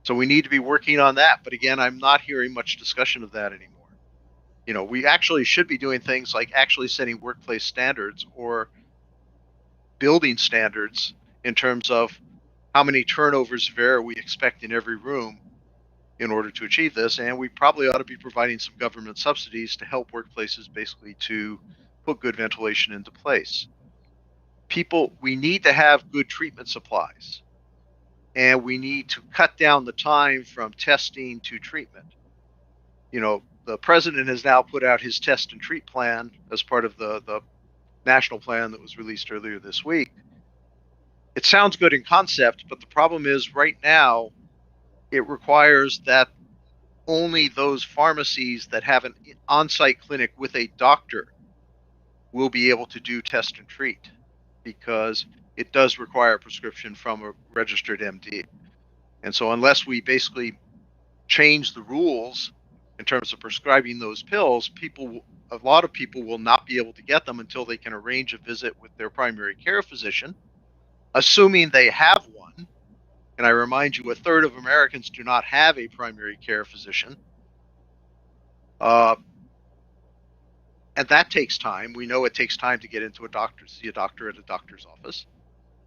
So we need to be working on that. But again, I'm not hearing much discussion of that anymore. We actually should be doing things like actually setting workplace standards or building standards in terms of how many turnovers of air we expect in every room in order to achieve this. And we probably ought to be providing some government subsidies to help workplaces basically to put good ventilation into place. We need to have good treatment supplies, and we need to cut down the time from testing to treatment. The president has now put out his test and treat plan as part of the national plan that was released earlier this week. It sounds good in concept, but the problem is right now it requires that only those pharmacies that have an on-site clinic with a doctor will be able to do test and treat, because it does require a prescription from a registered MD. And so unless we basically change the rules in terms of prescribing those pills, a lot of people will not be able to get them until they can arrange a visit with their primary care physician, assuming they have one. And I remind you, a third of Americans do not have a primary care physician. And that takes time. We know it takes time to get into see a doctor at a doctor's office.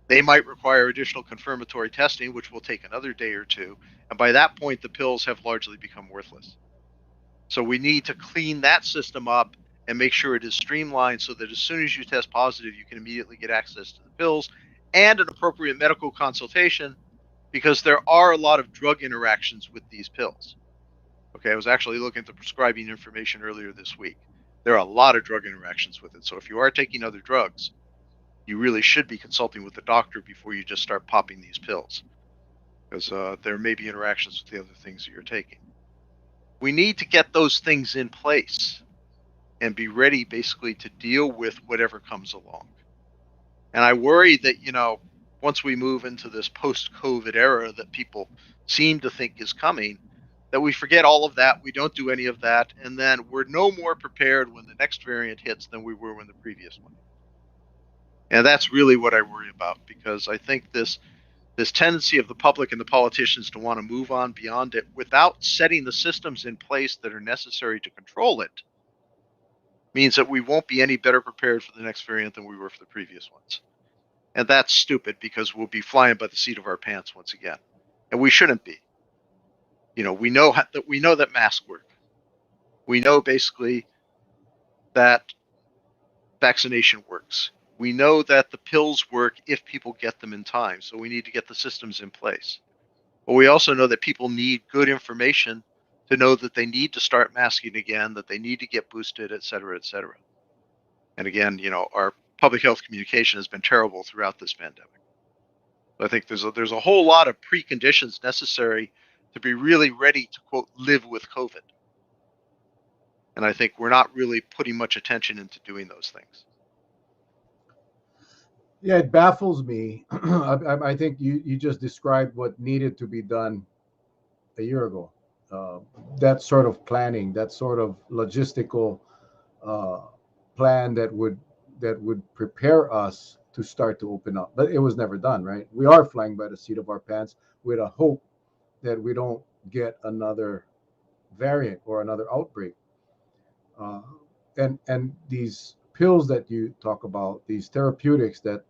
They might require additional confirmatory testing, which will take another day or two. And by that point, the pills have largely become worthless. So we need to clean that system up and make sure it is streamlined so that as soon as you test positive, you can immediately get access to the pills and an appropriate medical consultation, because there are a lot of drug interactions with these pills. Okay, I was actually looking at the prescribing information earlier this week. There are a lot of drug interactions with it. So if you are taking other drugs, you really should be consulting with the doctor before you just start popping these pills, because there may be interactions with the other things that you're taking. We need to get those things in place and be ready basically to deal with whatever comes along. And I worry that, once we move into this post-COVID era that people seem to think is coming, that we forget all of that, we don't do any of that, and then we're no more prepared when the next variant hits than we were when the previous one hit. And that's really what I worry about, because I think this tendency of the public and the politicians to want to move on beyond it without setting the systems in place that are necessary to control it means that we won't be any better prepared for the next variant than we were for the previous ones. And that's stupid, because we'll be flying by the seat of our pants once again. And we shouldn't be. We know that masks work. We know basically that vaccination works. We know that the pills work if people get them in time. So we need to get the systems in place. But we also know that people need good information to know that they need to start masking again, that they need to get boosted, et cetera, et cetera. And again, our public health communication has been terrible throughout this pandemic. I think there's a whole lot of preconditions necessary to be really ready to, quote, live with COVID. And I think we're not really putting much attention into doing those things. Yeah, it baffles me. I think you just described what needed to be done a year ago. Uh, that sort of planning, that sort of logistical uh, plan that would prepare us to start to open up. But it was never done, right? We are flying by the seat of our pants with a hope that we don't get another variant or another outbreak. Uh, and these pills that you talk about, these therapeutics that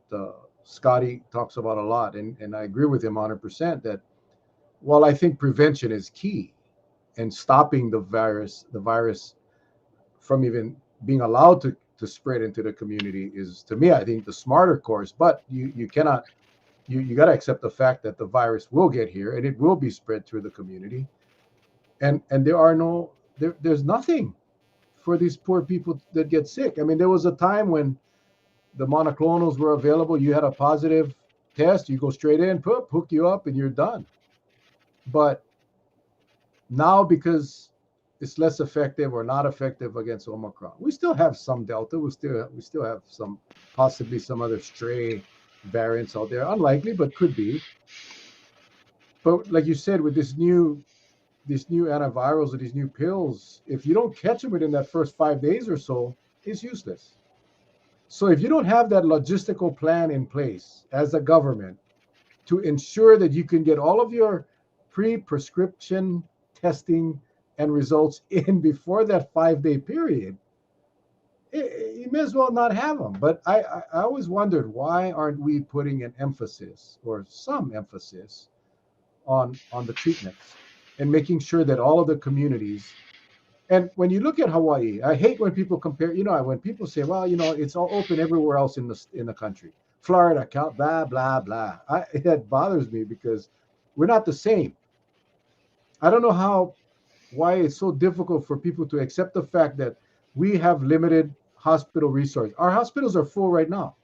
Scotty talks about a lot, and I agree with him 100% that while I think prevention is key and stopping the virus from even being allowed to spread into the community is, to me, I think the smarter course. But you cannot, you got to accept the fact that the virus will get here and it will be spread through the community, and there's nothing for these poor people that get sick. I mean, there was a time when the monoclonals were available. You had a positive test, you go straight in, hook you up, and you're done. But now, because it's less effective or not effective against Omicron, we still have some Delta. We still have possibly some other stray variants out there. Unlikely, but could be. But like you said, with these new antivirals or these new pills, if you don't catch them within that first 5 days or so, it's useless. So if you don't have that logistical plan in place as a government to ensure that you can get all of your pre-prescription testing and results in before that 5 day period, you may as well not have them. But I always wondered, why aren't we putting an emphasis or some emphasis on the treatments and making sure that all of the communities. And when you look at Hawaii, I hate when people compare. When people say, "Well, it's all open everywhere else in the country, Florida, blah blah blah." That bothers me because we're not the same. I don't know why it's so difficult for people to accept the fact that we have limited hospital resources. Our hospitals are full right now.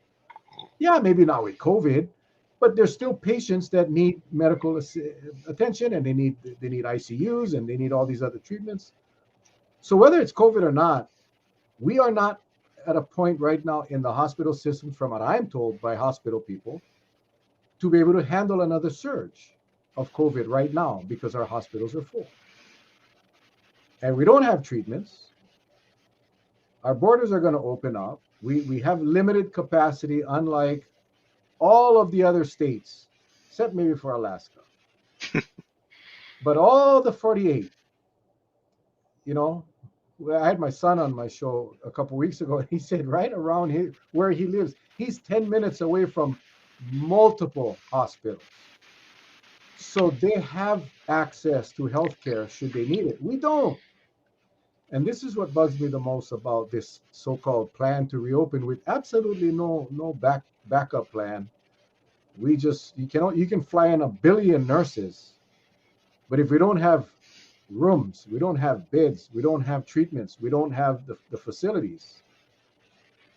Yeah, maybe not with COVID, but there's still patients that need medical attention, and they need ICUs, and they need all these other treatments. So whether it's COVID or not, we are not at a point right now in the hospital system, from what I'm told by hospital people, to be able to handle another surge of COVID right now because our hospitals are full. And we don't have treatments. Our borders are going to open up. We have limited capacity, unlike all of the other states, except maybe for Alaska. But all the 48, you know, I had my son on my show a couple weeks ago, and he said right around here where he lives, he's 10 minutes away from multiple hospitals. So they have access to healthcare should they need it. We don't. And this is what bugs me the most about this so-called plan to reopen, with absolutely no backup plan. You can fly in 1 billion nurses, but if we don't have rooms, we don't have beds, we don't have treatments, we don't have the facilities,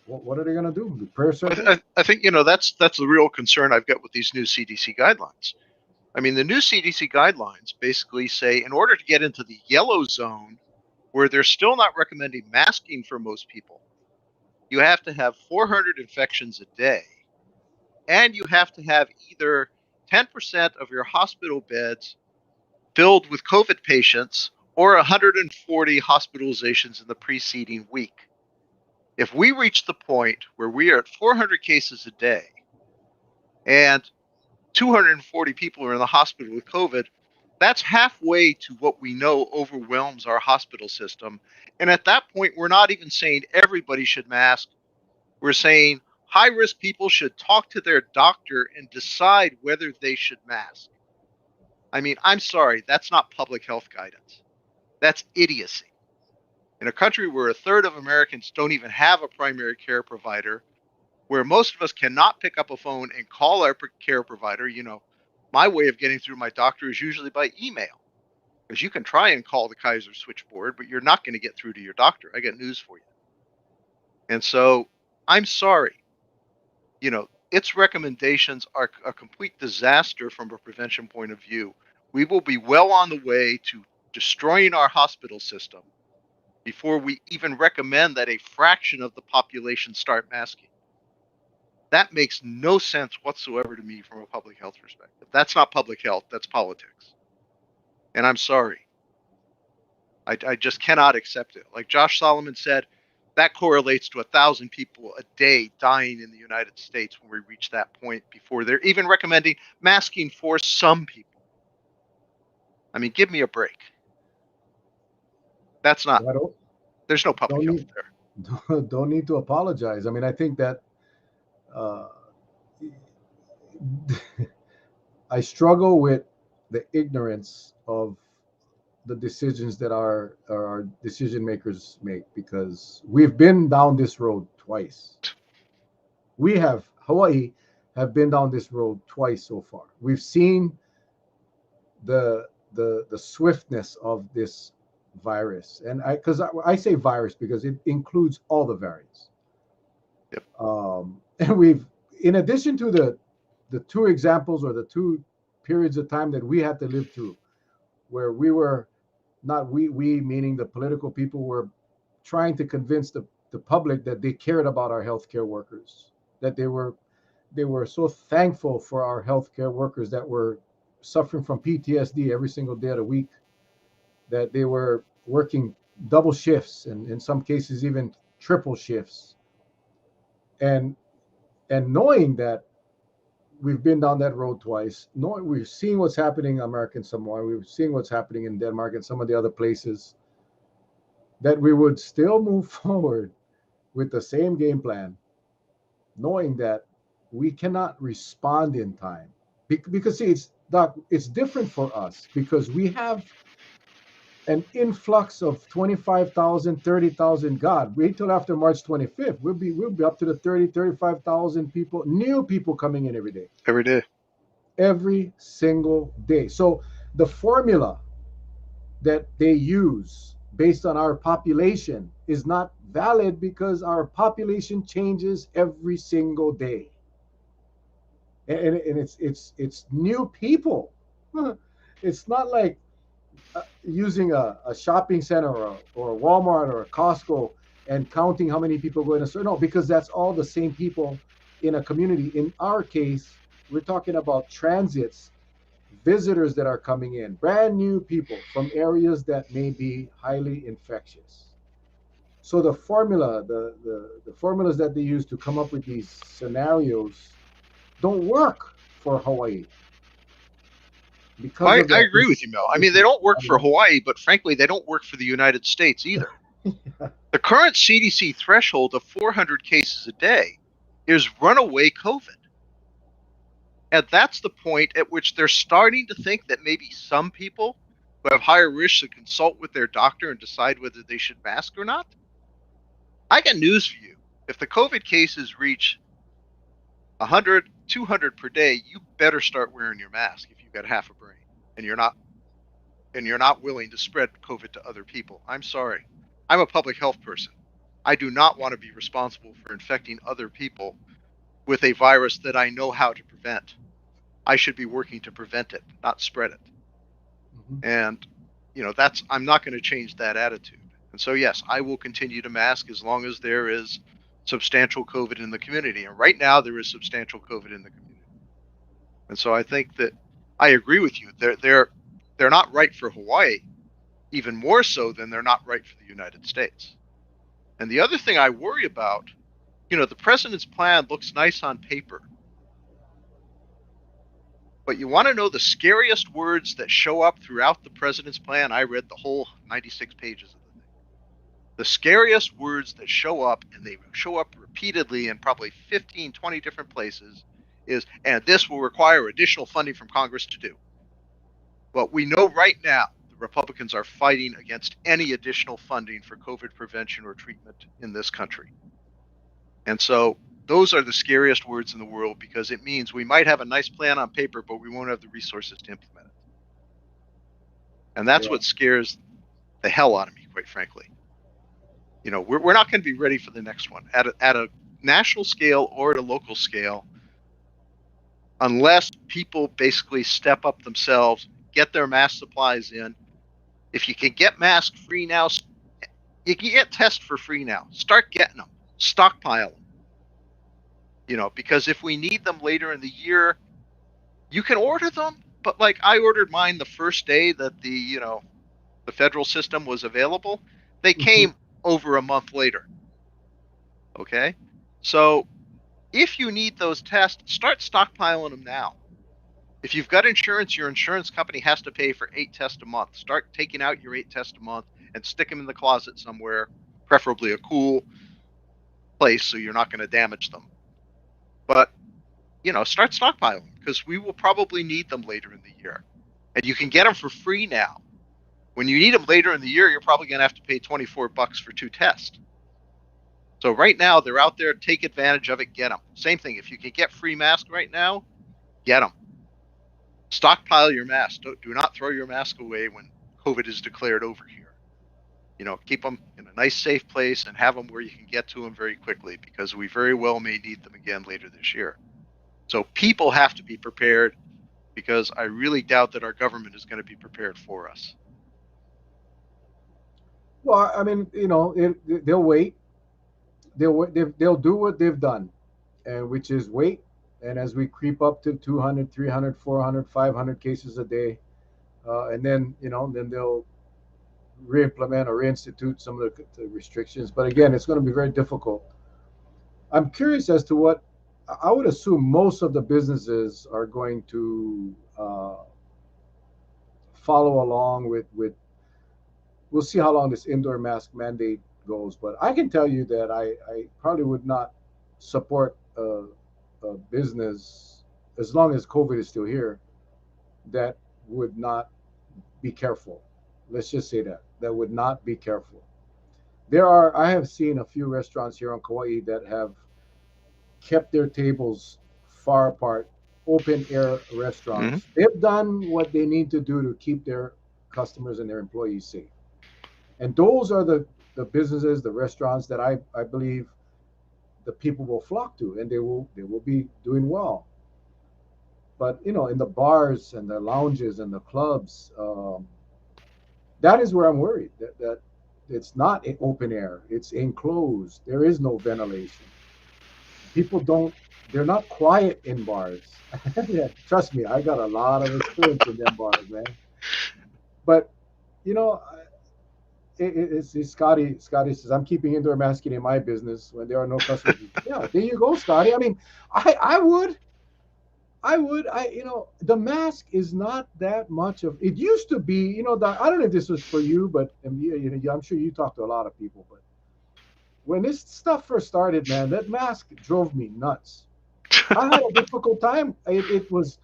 What are they going to do? The prayer I, circle? I, I think that's the real concern I've got with these new CDC guidelines. I mean, the new CDC guidelines basically say in order to get into the yellow zone, where they're still not recommending masking for most people, you have to have 400 infections a day, and you have to have either 10% of your hospital beds filled with COVID patients or 140 hospitalizations in the preceding week. If we reach the point where we are at 400 cases a day and 240 people are in the hospital with COVID, that's halfway to what we know overwhelms our hospital system. And at that point, we're not even saying everybody should mask. We're saying high risk people should talk to their doctor and decide whether they should mask. I mean, I'm sorry, that's not public health guidance. That's idiocy. In a country where a third of Americans don't even have a primary care provider, where most of us cannot pick up a phone and call our care provider, my way of getting through my doctor is usually by email. Because you can try and call the Kaiser switchboard, but you're not going to get through to your doctor. I got news for you. And so I'm sorry, its recommendations are a complete disaster from a prevention point of view. We will be well on the way to destroying our hospital system before we even recommend that a fraction of the population start masking. That makes no sense whatsoever to me from a public health perspective. That's not public health, that's politics. And I'm sorry. I just cannot accept it. Like Josh Solomon said, that correlates to 1,000 people a day dying in the United States when we reach that point before they're even recommending masking for some people. I mean, give me a break. That's not, I there's no public don't health need there. don't need to apologize. I mean, I think that uh, I struggle with the ignorance of the decisions that our decision makers make because we've been down this road twice. We have Hawaii have been down this road twice so far. We've seen the swiftness of this virus, and I say virus because it includes all the variants. Yep. And we've, in addition to the two examples or the two periods of time that we had to live through, where we were not we meaning the political people were trying to convince the public that they cared about our healthcare workers, that they were so thankful for our healthcare workers that were suffering from PTSD every single day of the week, that they were working double shifts and in some cases even triple shifts, and knowing that we've been down that road twice, knowing we've seen what's happening in American Samoa, we've seen what's happening in Denmark and some of the other places, that we would still move forward with the same game plan, knowing that we cannot respond in time. Because see, it's different for us because we have an influx of 25,000, 30,000. God, wait till after March 25th. We'll be up to the 30, 35,000 people, new people coming in every day. Every day. Every single day. So the formula that they use based on our population is not valid because our population changes every single day. And it's new people. It's not like using a shopping center or a Walmart or a Costco and counting how many people go in a store. No, because that's all the same people in a community. In our case, we're talking about transits, visitors that are coming in, brand new people from areas that may be highly infectious. So the formula, the formulas that they use to come up with these scenarios don't work for Hawaii because I, of I that. agree with you, Mel. I mean, they don't work for Hawaii, but frankly, they don't work for the United States either. The current CDC threshold of 400 cases a day is runaway COVID. And that's the point at which they're starting to think that maybe some people who have higher risk should consult with their doctor and decide whether they should mask or not. I got news for you. If the COVID cases reach 100, 200 per day, you better start wearing your mask if you've got half a brain and you're not willing to spread COVID to other people. I'm sorry. I'm a public health person. I do not want to be responsible for infecting other people with a virus that I know how to prevent. I should be working to prevent it, not spread it. Mhm. And, I'm not going to change that attitude. And so, yes, I will continue to mask as long as there is substantial COVID in the community. And right now, there is substantial COVID in the community. And so I think that I agree with you. They're not right for Hawaii, even more so than they're not right for the United States. And the other thing I worry about, the president's plan looks nice on paper, but you want to know the scariest words that show up throughout the president's plan? I read the whole 96 pages of the thing. The scariest words that show up, and they show up repeatedly in probably 15, 20 different places, is, and this will require additional funding from Congress to do. But we know right now the Republicans are fighting against any additional funding for COVID prevention or treatment in this country. And so those are the scariest words in the world, because it means we might have a nice plan on paper, but we won't have the resources to implement it. And that's Yeah. what scares the hell out of me, quite frankly. We're not going to be ready for the next one at a national scale or at a local scale unless people basically step up themselves, get their mask supplies in. If you can get masks free now, you can get tests for free now. Start getting them, stockpile them. Because if we need them later in the year, you can order them. But like I ordered mine the first day that the federal system was available. They Mhm. came over a month later. Okay, so if you need those tests, start stockpiling them now. If you've got insurance, your insurance company has to pay for 8 tests a month. Start taking out your 8 tests a month and stick them in the closet somewhere, preferably a cool place so you're not going to damage them. But, start stockpiling, because we will probably need them later in the year. And you can get them for free now. When you need them later in the year, you're probably going to have to pay $24 for 2 tests. So right now, they're out there. Take advantage of it. Get them. Same thing. If you can get free masks right now, get them. Stockpile your masks. Do not throw your mask away when COVID is declared over here. Keep them in a nice, safe place and have them where you can get to them very quickly, because we very well may need them again later this year. So people have to be prepared, because I really doubt that our government is going to be prepared for us. Well, I mean, they'll wait. They'll do what they've done, and which is wait. And as we creep up to 200, 300, 400, 500 cases a day, and then then they'll re-implement or reinstitute some of the restrictions. But again, it's going to be very difficult. I'm curious as to what I would assume most of the businesses are going to follow along with. We'll see how long this indoor mask mandate goes, but I can tell you that I probably would not support a business as long as COVID is still here that would not be careful. Let's just say that would not be careful. I have seen a few restaurants here on Kauai that have kept their tables far apart, open air Mm-hmm. restaurants. They've done what they need to do to keep their customers and their employees safe. And those are the businesses, the restaurants that I believe the people will flock to, and they will be doing well. But in the bars and the lounges and the clubs, that is where I'm worried that it's not open air, it's enclosed. There is no ventilation. People don't. They're not quiet in bars. Yeah, trust me, I got a lot of experience in them bars, man. But you know, it's Scotty. Scotty says I'm keeping indoor masking in my business when there are no customers. Yeah, there you go, Scotty. I mean, I would. I would. The mask is not that much of. It used to be. I don't know if this was for you, but I'm sure you talked to a lot of people. But when this stuff first started, man, that mask drove me nuts. I had a difficult time. It was,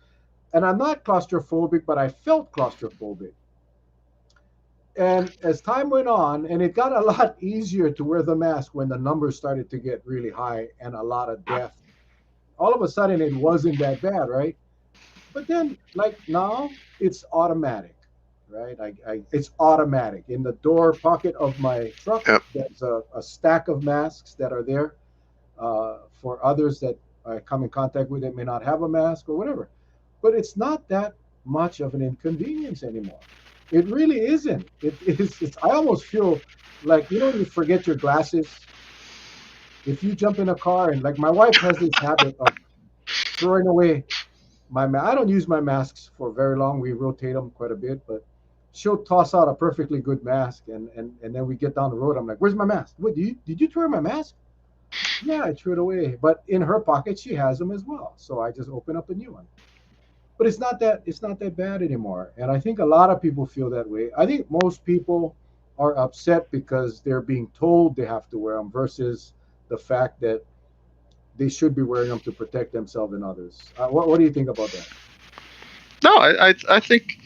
and I'm not claustrophobic, but I felt claustrophobic. And as time went on, and it got a lot easier to wear the mask when the numbers started to get really high and a lot of death. All of a sudden, it wasn't that bad, right? But then, like now, it's automatic. right? It's automatic. In the door pocket of my truck, Yep. there's a stack of masks that are there for others that I come in contact with that may not have a mask or whatever. But it's not that much of an inconvenience anymore. It really isn't. It is. It's. I almost feel like when you forget your glasses. If you jump in a car and like my wife has this habit of throwing away I don't use my masks for very long. We rotate them quite a bit, but she'll toss out a perfectly good mask, and then we get down the road. I'm like, "Where's my mask? What did you throw my mask?" Yeah, I threw it away, but in her pocket she has them as well. So I just open up a new one. But it's not that bad anymore, and I think a lot of people feel that way. I think most people are upset because they're being told they have to wear them versus the fact that they should be wearing them to protect themselves and others. What do you think about that? No, I think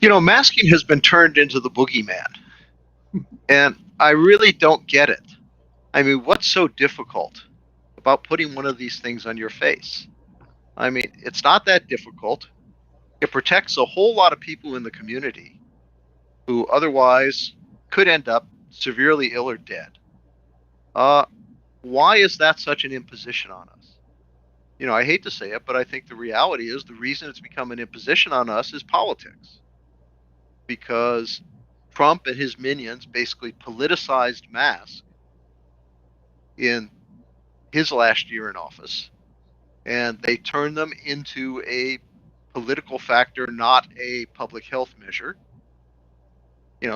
masking has been turned into the boogeyman, and I really don't get it. I mean, what's so difficult about putting one of these things on your face? I mean, it's not that difficult. It protects a whole lot of people in the community who otherwise could end up severely ill or dead. Uh, why is that such an imposition on us? I hate to say it, but I think the reality is the reason it's become an imposition on us is politics. Because Trump and his minions basically politicized masks in his last year in office, and they turned them into a political factor, not a public health measure.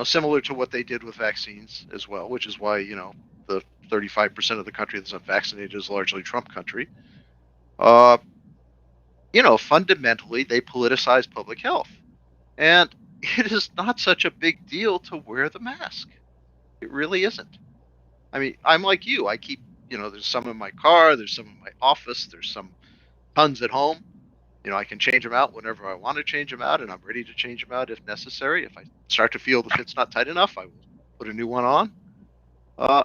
Similar to what they did with vaccines as well, which is why the 35% of the country that's unvaccinated is largely Trump country. Uh, Fundamentally, they politicize public health. And it is not such a big deal to wear the mask. It really isn't. I mean, I'm like you. I keep, there's some in my car, there's some in my office, there's some tons at home. I can change them out whenever I want to change them out, and I'm ready to change them out if necessary. If I start to feel the fit's not tight enough, I will put a new one on. Uh,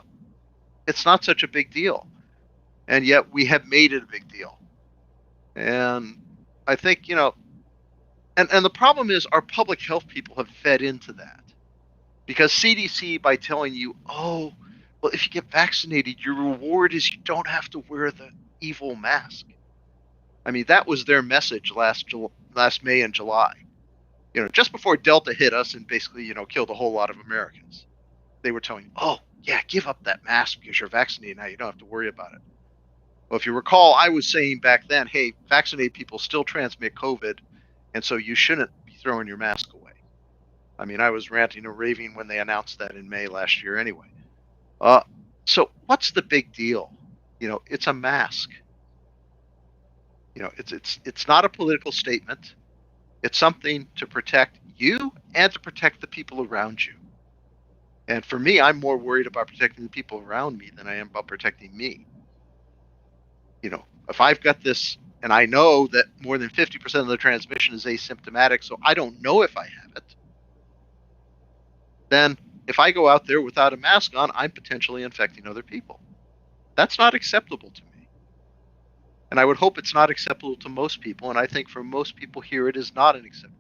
it's not such a big deal. And yet we have made it a big deal. And I think, and the problem is our public health people have fed into that. Because CDC, by telling you, oh, well, if you get vaccinated, your reward is you don't have to wear the evil mask. I mean, that was their message last May and July. Just before Delta hit us and basically, killed a whole lot of Americans. They were telling you, oh, yeah, give up that mask because you're vaccinated now. You don't have to worry about it. Well, if you recall, I was saying back then, hey, vaccinated people still transmit COVID, and so you shouldn't be throwing your mask away. I mean, I was ranting and raving when they announced that in May last year anyway. Uh, so what's the big deal? It's a mask. It's not a political statement. It's something to protect you and to protect the people around you. And for me, I'm more worried about protecting the people around me than I am about protecting me. If I've got this and I know that more than 50% of the transmission is asymptomatic, so I don't know if I have it, then if I go out there without a mask on, I'm potentially infecting other people. That's not acceptable to me. And I would hope it's not acceptable to most people. And I think for most people here, it is not an acceptable.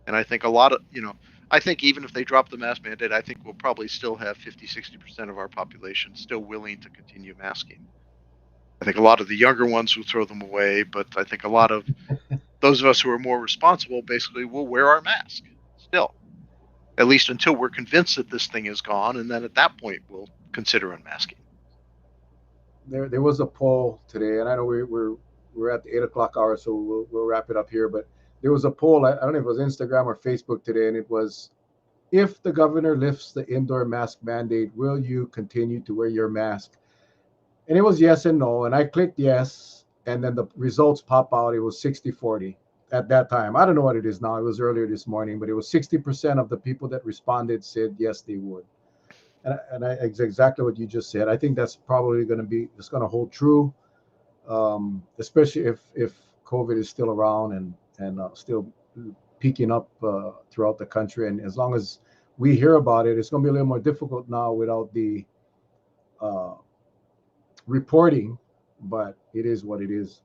And I think a lot of, I think even if they drop the mask mandate, I think we'll probably still have 50, 60% of our population still willing to continue masking. I think a lot of the younger ones will throw them away, but I think a lot of those of us who are more responsible basically will wear our mask still, at least until we're convinced that this thing is gone. And then at that point, we'll consider unmasking. There was a poll today, and I know we're at the 8 o'clock hour, so we'll wrap it up here. But there was a poll. I don't know if it was Instagram or Facebook today, and it was, if the governor lifts the indoor mask mandate, will you continue to wear your mask? And it was yes and no. And I clicked yes, and then the results pop out. It was 60-40 at that time. I don't know what it is now. It was earlier this morning, but it was 60% of the people that responded said yes, they would. It's exactly what you just said. I think that's probably going to be, it's going to hold true, especially if COVID is still around and still peaking up throughout the country. And as long as we hear about it, it's going to be a little more difficult now without the uh, reporting, but it is what it is.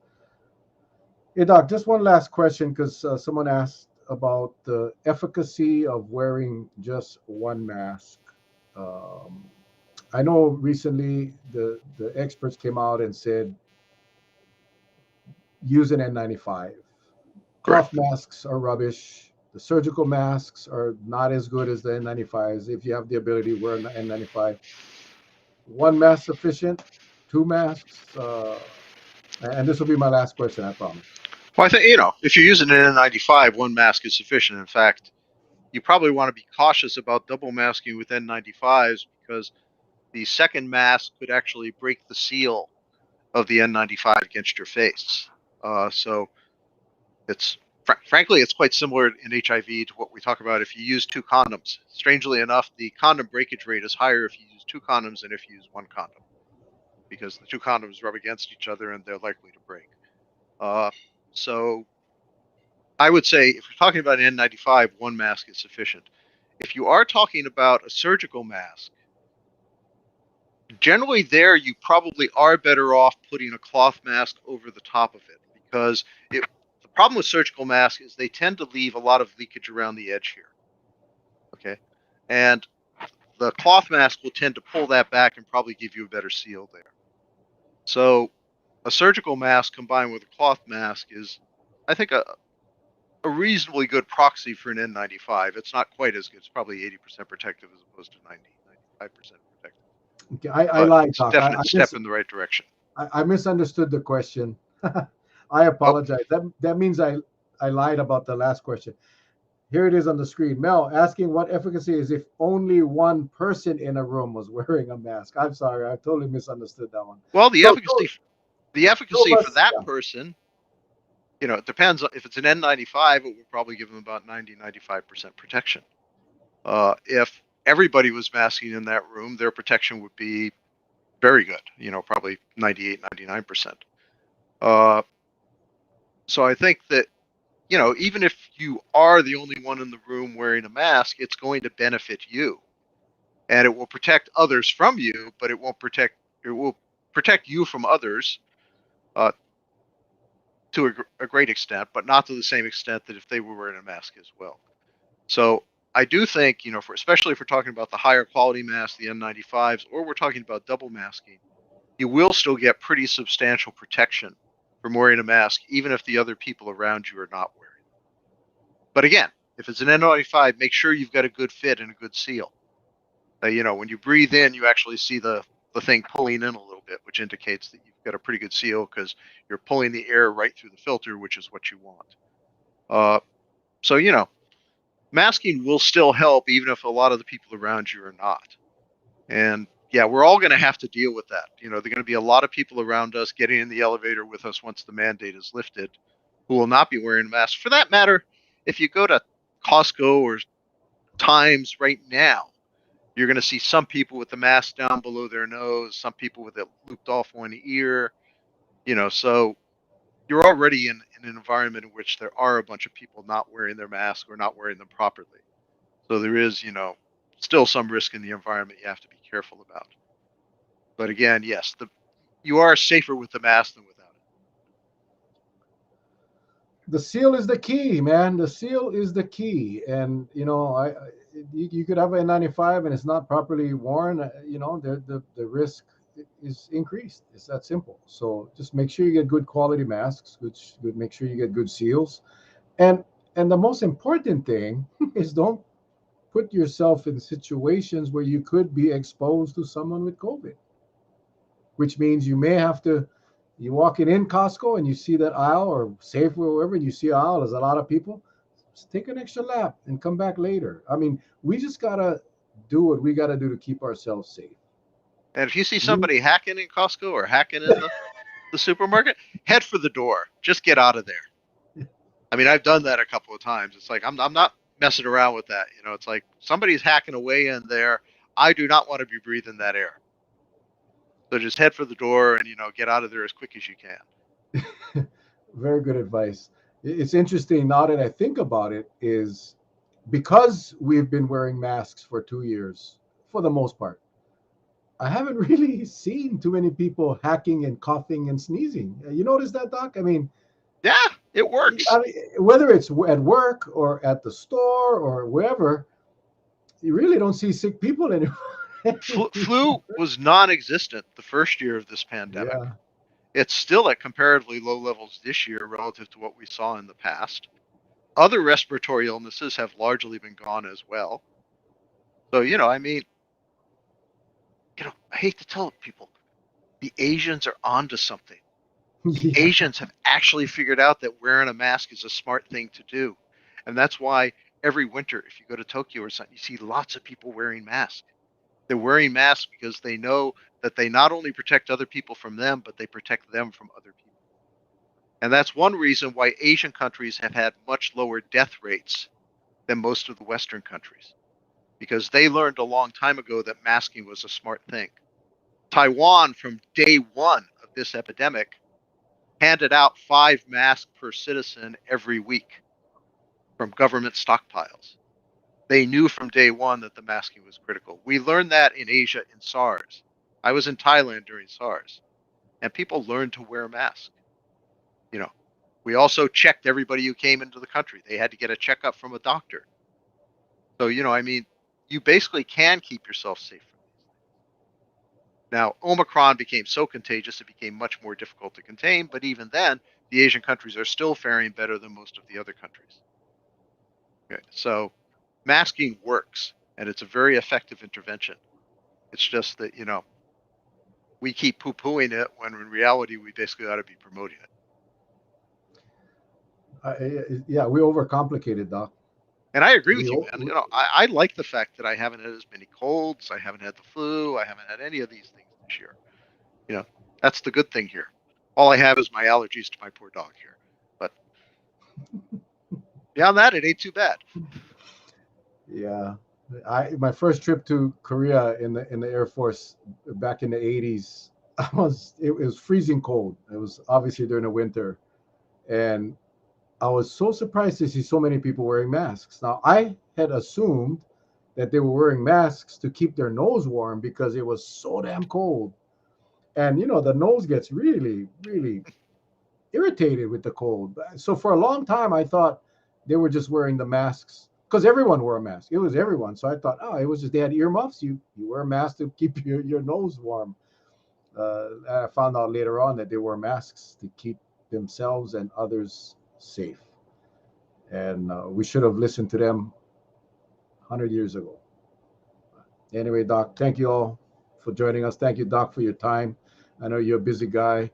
Hey, Doc, just one last question because someone asked about the efficacy of wearing just one mask. Um, I know recently the experts came out and said use an N95. Correct. Cloth masks are rubbish. The surgical masks are not as good as the N95s. If you have the ability, wear an N95. One mask sufficient? Two masks? And this will be my last question, I promise. Well, I think, if you're using an N95, one mask is sufficient. In fact, you probably want to be cautious about double masking with N95s because the second mask could actually break the seal of the N95 against your face. So it's frankly, it's quite similar in HIV to what we talk about if you use two condoms. Strangely enough, the condom breakage rate is higher if you use two condoms than if you use one condom because the two condoms rub against each other and they're likely to break. So I would say if you're talking about an N95, one mask is sufficient. If you are talking about a surgical mask, generally there you probably are better off putting a cloth mask over the top of it because the problem with surgical masks is they tend to leave a lot of leakage around the edge here. Okay. And the cloth mask will tend to pull that back and probably give you a better seal there. So a surgical mask combined with a cloth mask is, I think, a reasonably good proxy for an N95. It's not quite as good. It's probably 80% protective as opposed to 95% protective. Okay, I But lied, it's a Doc. definite step in the right direction. I misunderstood the question. I Oh, apologize. That means I lied about the last question. Here it is on the screen. Mel asking what efficacy is if only one person in a room was wearing a mask. I'm sorry, I totally misunstood that one. well, So, the two of efficacy for us, that yeah. person, it depends. If it's an N95, it will probably give them about 95% protection. If everybody was masking in that room, their protection would be very good, probably 98, 99%. So I think that, even if you are the only one in the room wearing a mask, it's going to benefit you. And it will protect others from you, but it will protect you from others uh, to a great extent, but not to the same extent that if they were wearing a mask as well. So I do think, especially if we're talking about the higher quality masks, the N95s, or we're talking about double masking, you will still get pretty substantial protection from wearing a mask, even if the other people around you are not wearing it. But again, if it's an N95, make sure you've got a good fit and a good seal. When you breathe in, you actually see the thing pulling in a little bit, which indicates that you've got a pretty good seal because you're pulling the air right through the filter, which is what you want. So, masking will still help even if a lot of the people around you are not. And yeah, we're all going to have to deal with that. There are going to be a lot of people around us getting in the elevator with us once the mandate is lifted who will not be wearing a mask. For that matter, if you go to Costco or Times right now, you're going to see some people with the mask down below their nose, some people with it looped off one ear, so you're already in an environment in which there are a bunch of people not wearing their mask or not wearing them properly. So there is, still some risk in the environment you have to be careful about. But again, yes, you are safer with the mask than without it. The seal is the key, man. The seal is the key, and you could have a N95 and it's not properly worn. The risk is increased. It's that simple. So just make sure you get good quality masks. Good. Make sure you get good seals, and the most important thing is don't put yourself in situations where you could be exposed to someone with COVID, which means you may have to. You walk in Costco and you see that aisle or Safeway or wherever, and you see an aisle, there's a lot of people. Just take an extra lap and come back later. I mean, we just gotta do what we gotta do to keep ourselves safe. And if you see somebody hacking in Costco or hacking in the supermarket, head for the door. Just get out of there. I mean, I've done that a couple of times. It's like I'm not messing around with that. It's like somebody's hacking away in there. I do not want to be breathing that air. So just head for the door and get out of there as quick as you can. Very good advice. It's interesting now that I think about it, is because we've been wearing masks for 2 years, for the most part, I haven't really seen too many people hacking and coughing and sneezing. You notice that, Doc? I mean, Yeah. It I works. mean, whether it's at work or at the store or wherever, you really don't see sick people anymore. Flu was non-existent the first year of this pandemic. Yeah. It's still at comparatively low levels this year relative to what we saw in the past. Other respiratory illnesses have largely been gone as well. So, I mean, I hate to tell people, the Asians are onto something. The Yeah. Asians have actually figured out that wearing a mask is a smart thing to do. And that's why every winter, if you go to Tokyo or something, you see lots of people wearing masks. They're wearing masks because they know that they not only protect other people from them, but they protect them from other people. And that's one reason why Asian countries have had much lower death rates than most of the Western countries, because they learned a long time ago that masking was a smart thing. Taiwan, from day one of this epidemic, handed out 5 masks per citizen every week from government stockpiles. They knew from day one that the masking was critical. We learned that in Asia in SARS. I was in Thailand during SARS, and people learned to wear masks. You know, we also checked everybody who came into the country. They had to get a checkup from a doctor. So, I mean, you basically can keep yourself safe from these things. Now, Omicron became so contagious, it became much more difficult to contain. But even then, the Asian countries are still faring better than most of the other countries. Okay. So, masking works, and it's a very effective intervention. It's just that, we keep poo pooing it when in reality, we basically ought to be promoting it. Yeah, we overcomplicated, Doc. And I agree We, with you, man. I like the fact that I haven't had as many colds. I haven't had the flu. I haven't had any of these things this year. You know, that's the good thing here. All I have is my allergies to my poor dog here. But beyond that, it ain't too bad. yeah. I my first trip to Korea in the Air Force back in the 80s, it was freezing cold. It was obviously during the winter, and I was so surprised to see so many people wearing masks. Now, I had assumed that they were wearing masks to keep their nose warm because it was so damn cold. And the nose gets really, really irritated with the cold. So for a long time, I thought they were just wearing the masks because everyone wore a mask. It was everyone. So I thought, oh, it was just they had earmuffs. You wear a mask to keep your nose warm. I found out later on that they wore masks to keep themselves and others safe. And we should have listened to them 100 years ago. Anyway, Doc, thank you all for joining us. Thank you, Doc, for your time. I know you're a busy guy.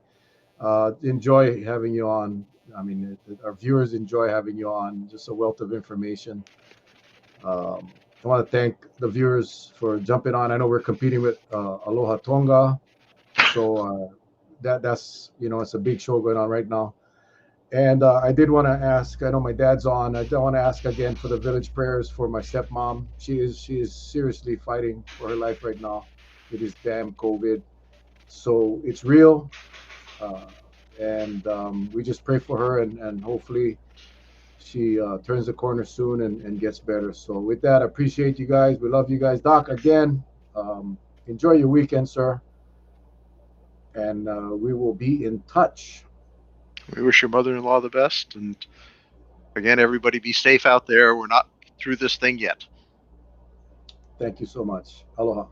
Enjoy having you on. I mean, our viewers enjoy having you on. Just a wealth of information. I want to thank the viewers for jumping on. I know we're competing with Aloha Tonga, so that's it's a big show going on right now. And I did want to ask. I know my dad's on. I don't want to ask again for the village prayers for my stepmom. She is seriously fighting for her life right now with this damn COVID. So it's real, uh, and we just pray for her, and hopefully she turns the corner soon and gets better. So with that, I appreciate you guys. We love you guys, Doc. Again, enjoy your weekend, sir, and we will be in touch. We wish your mother-in-law the best. And again, everybody be safe out there. We're not through this thing yet. Thank you so much. Aloha.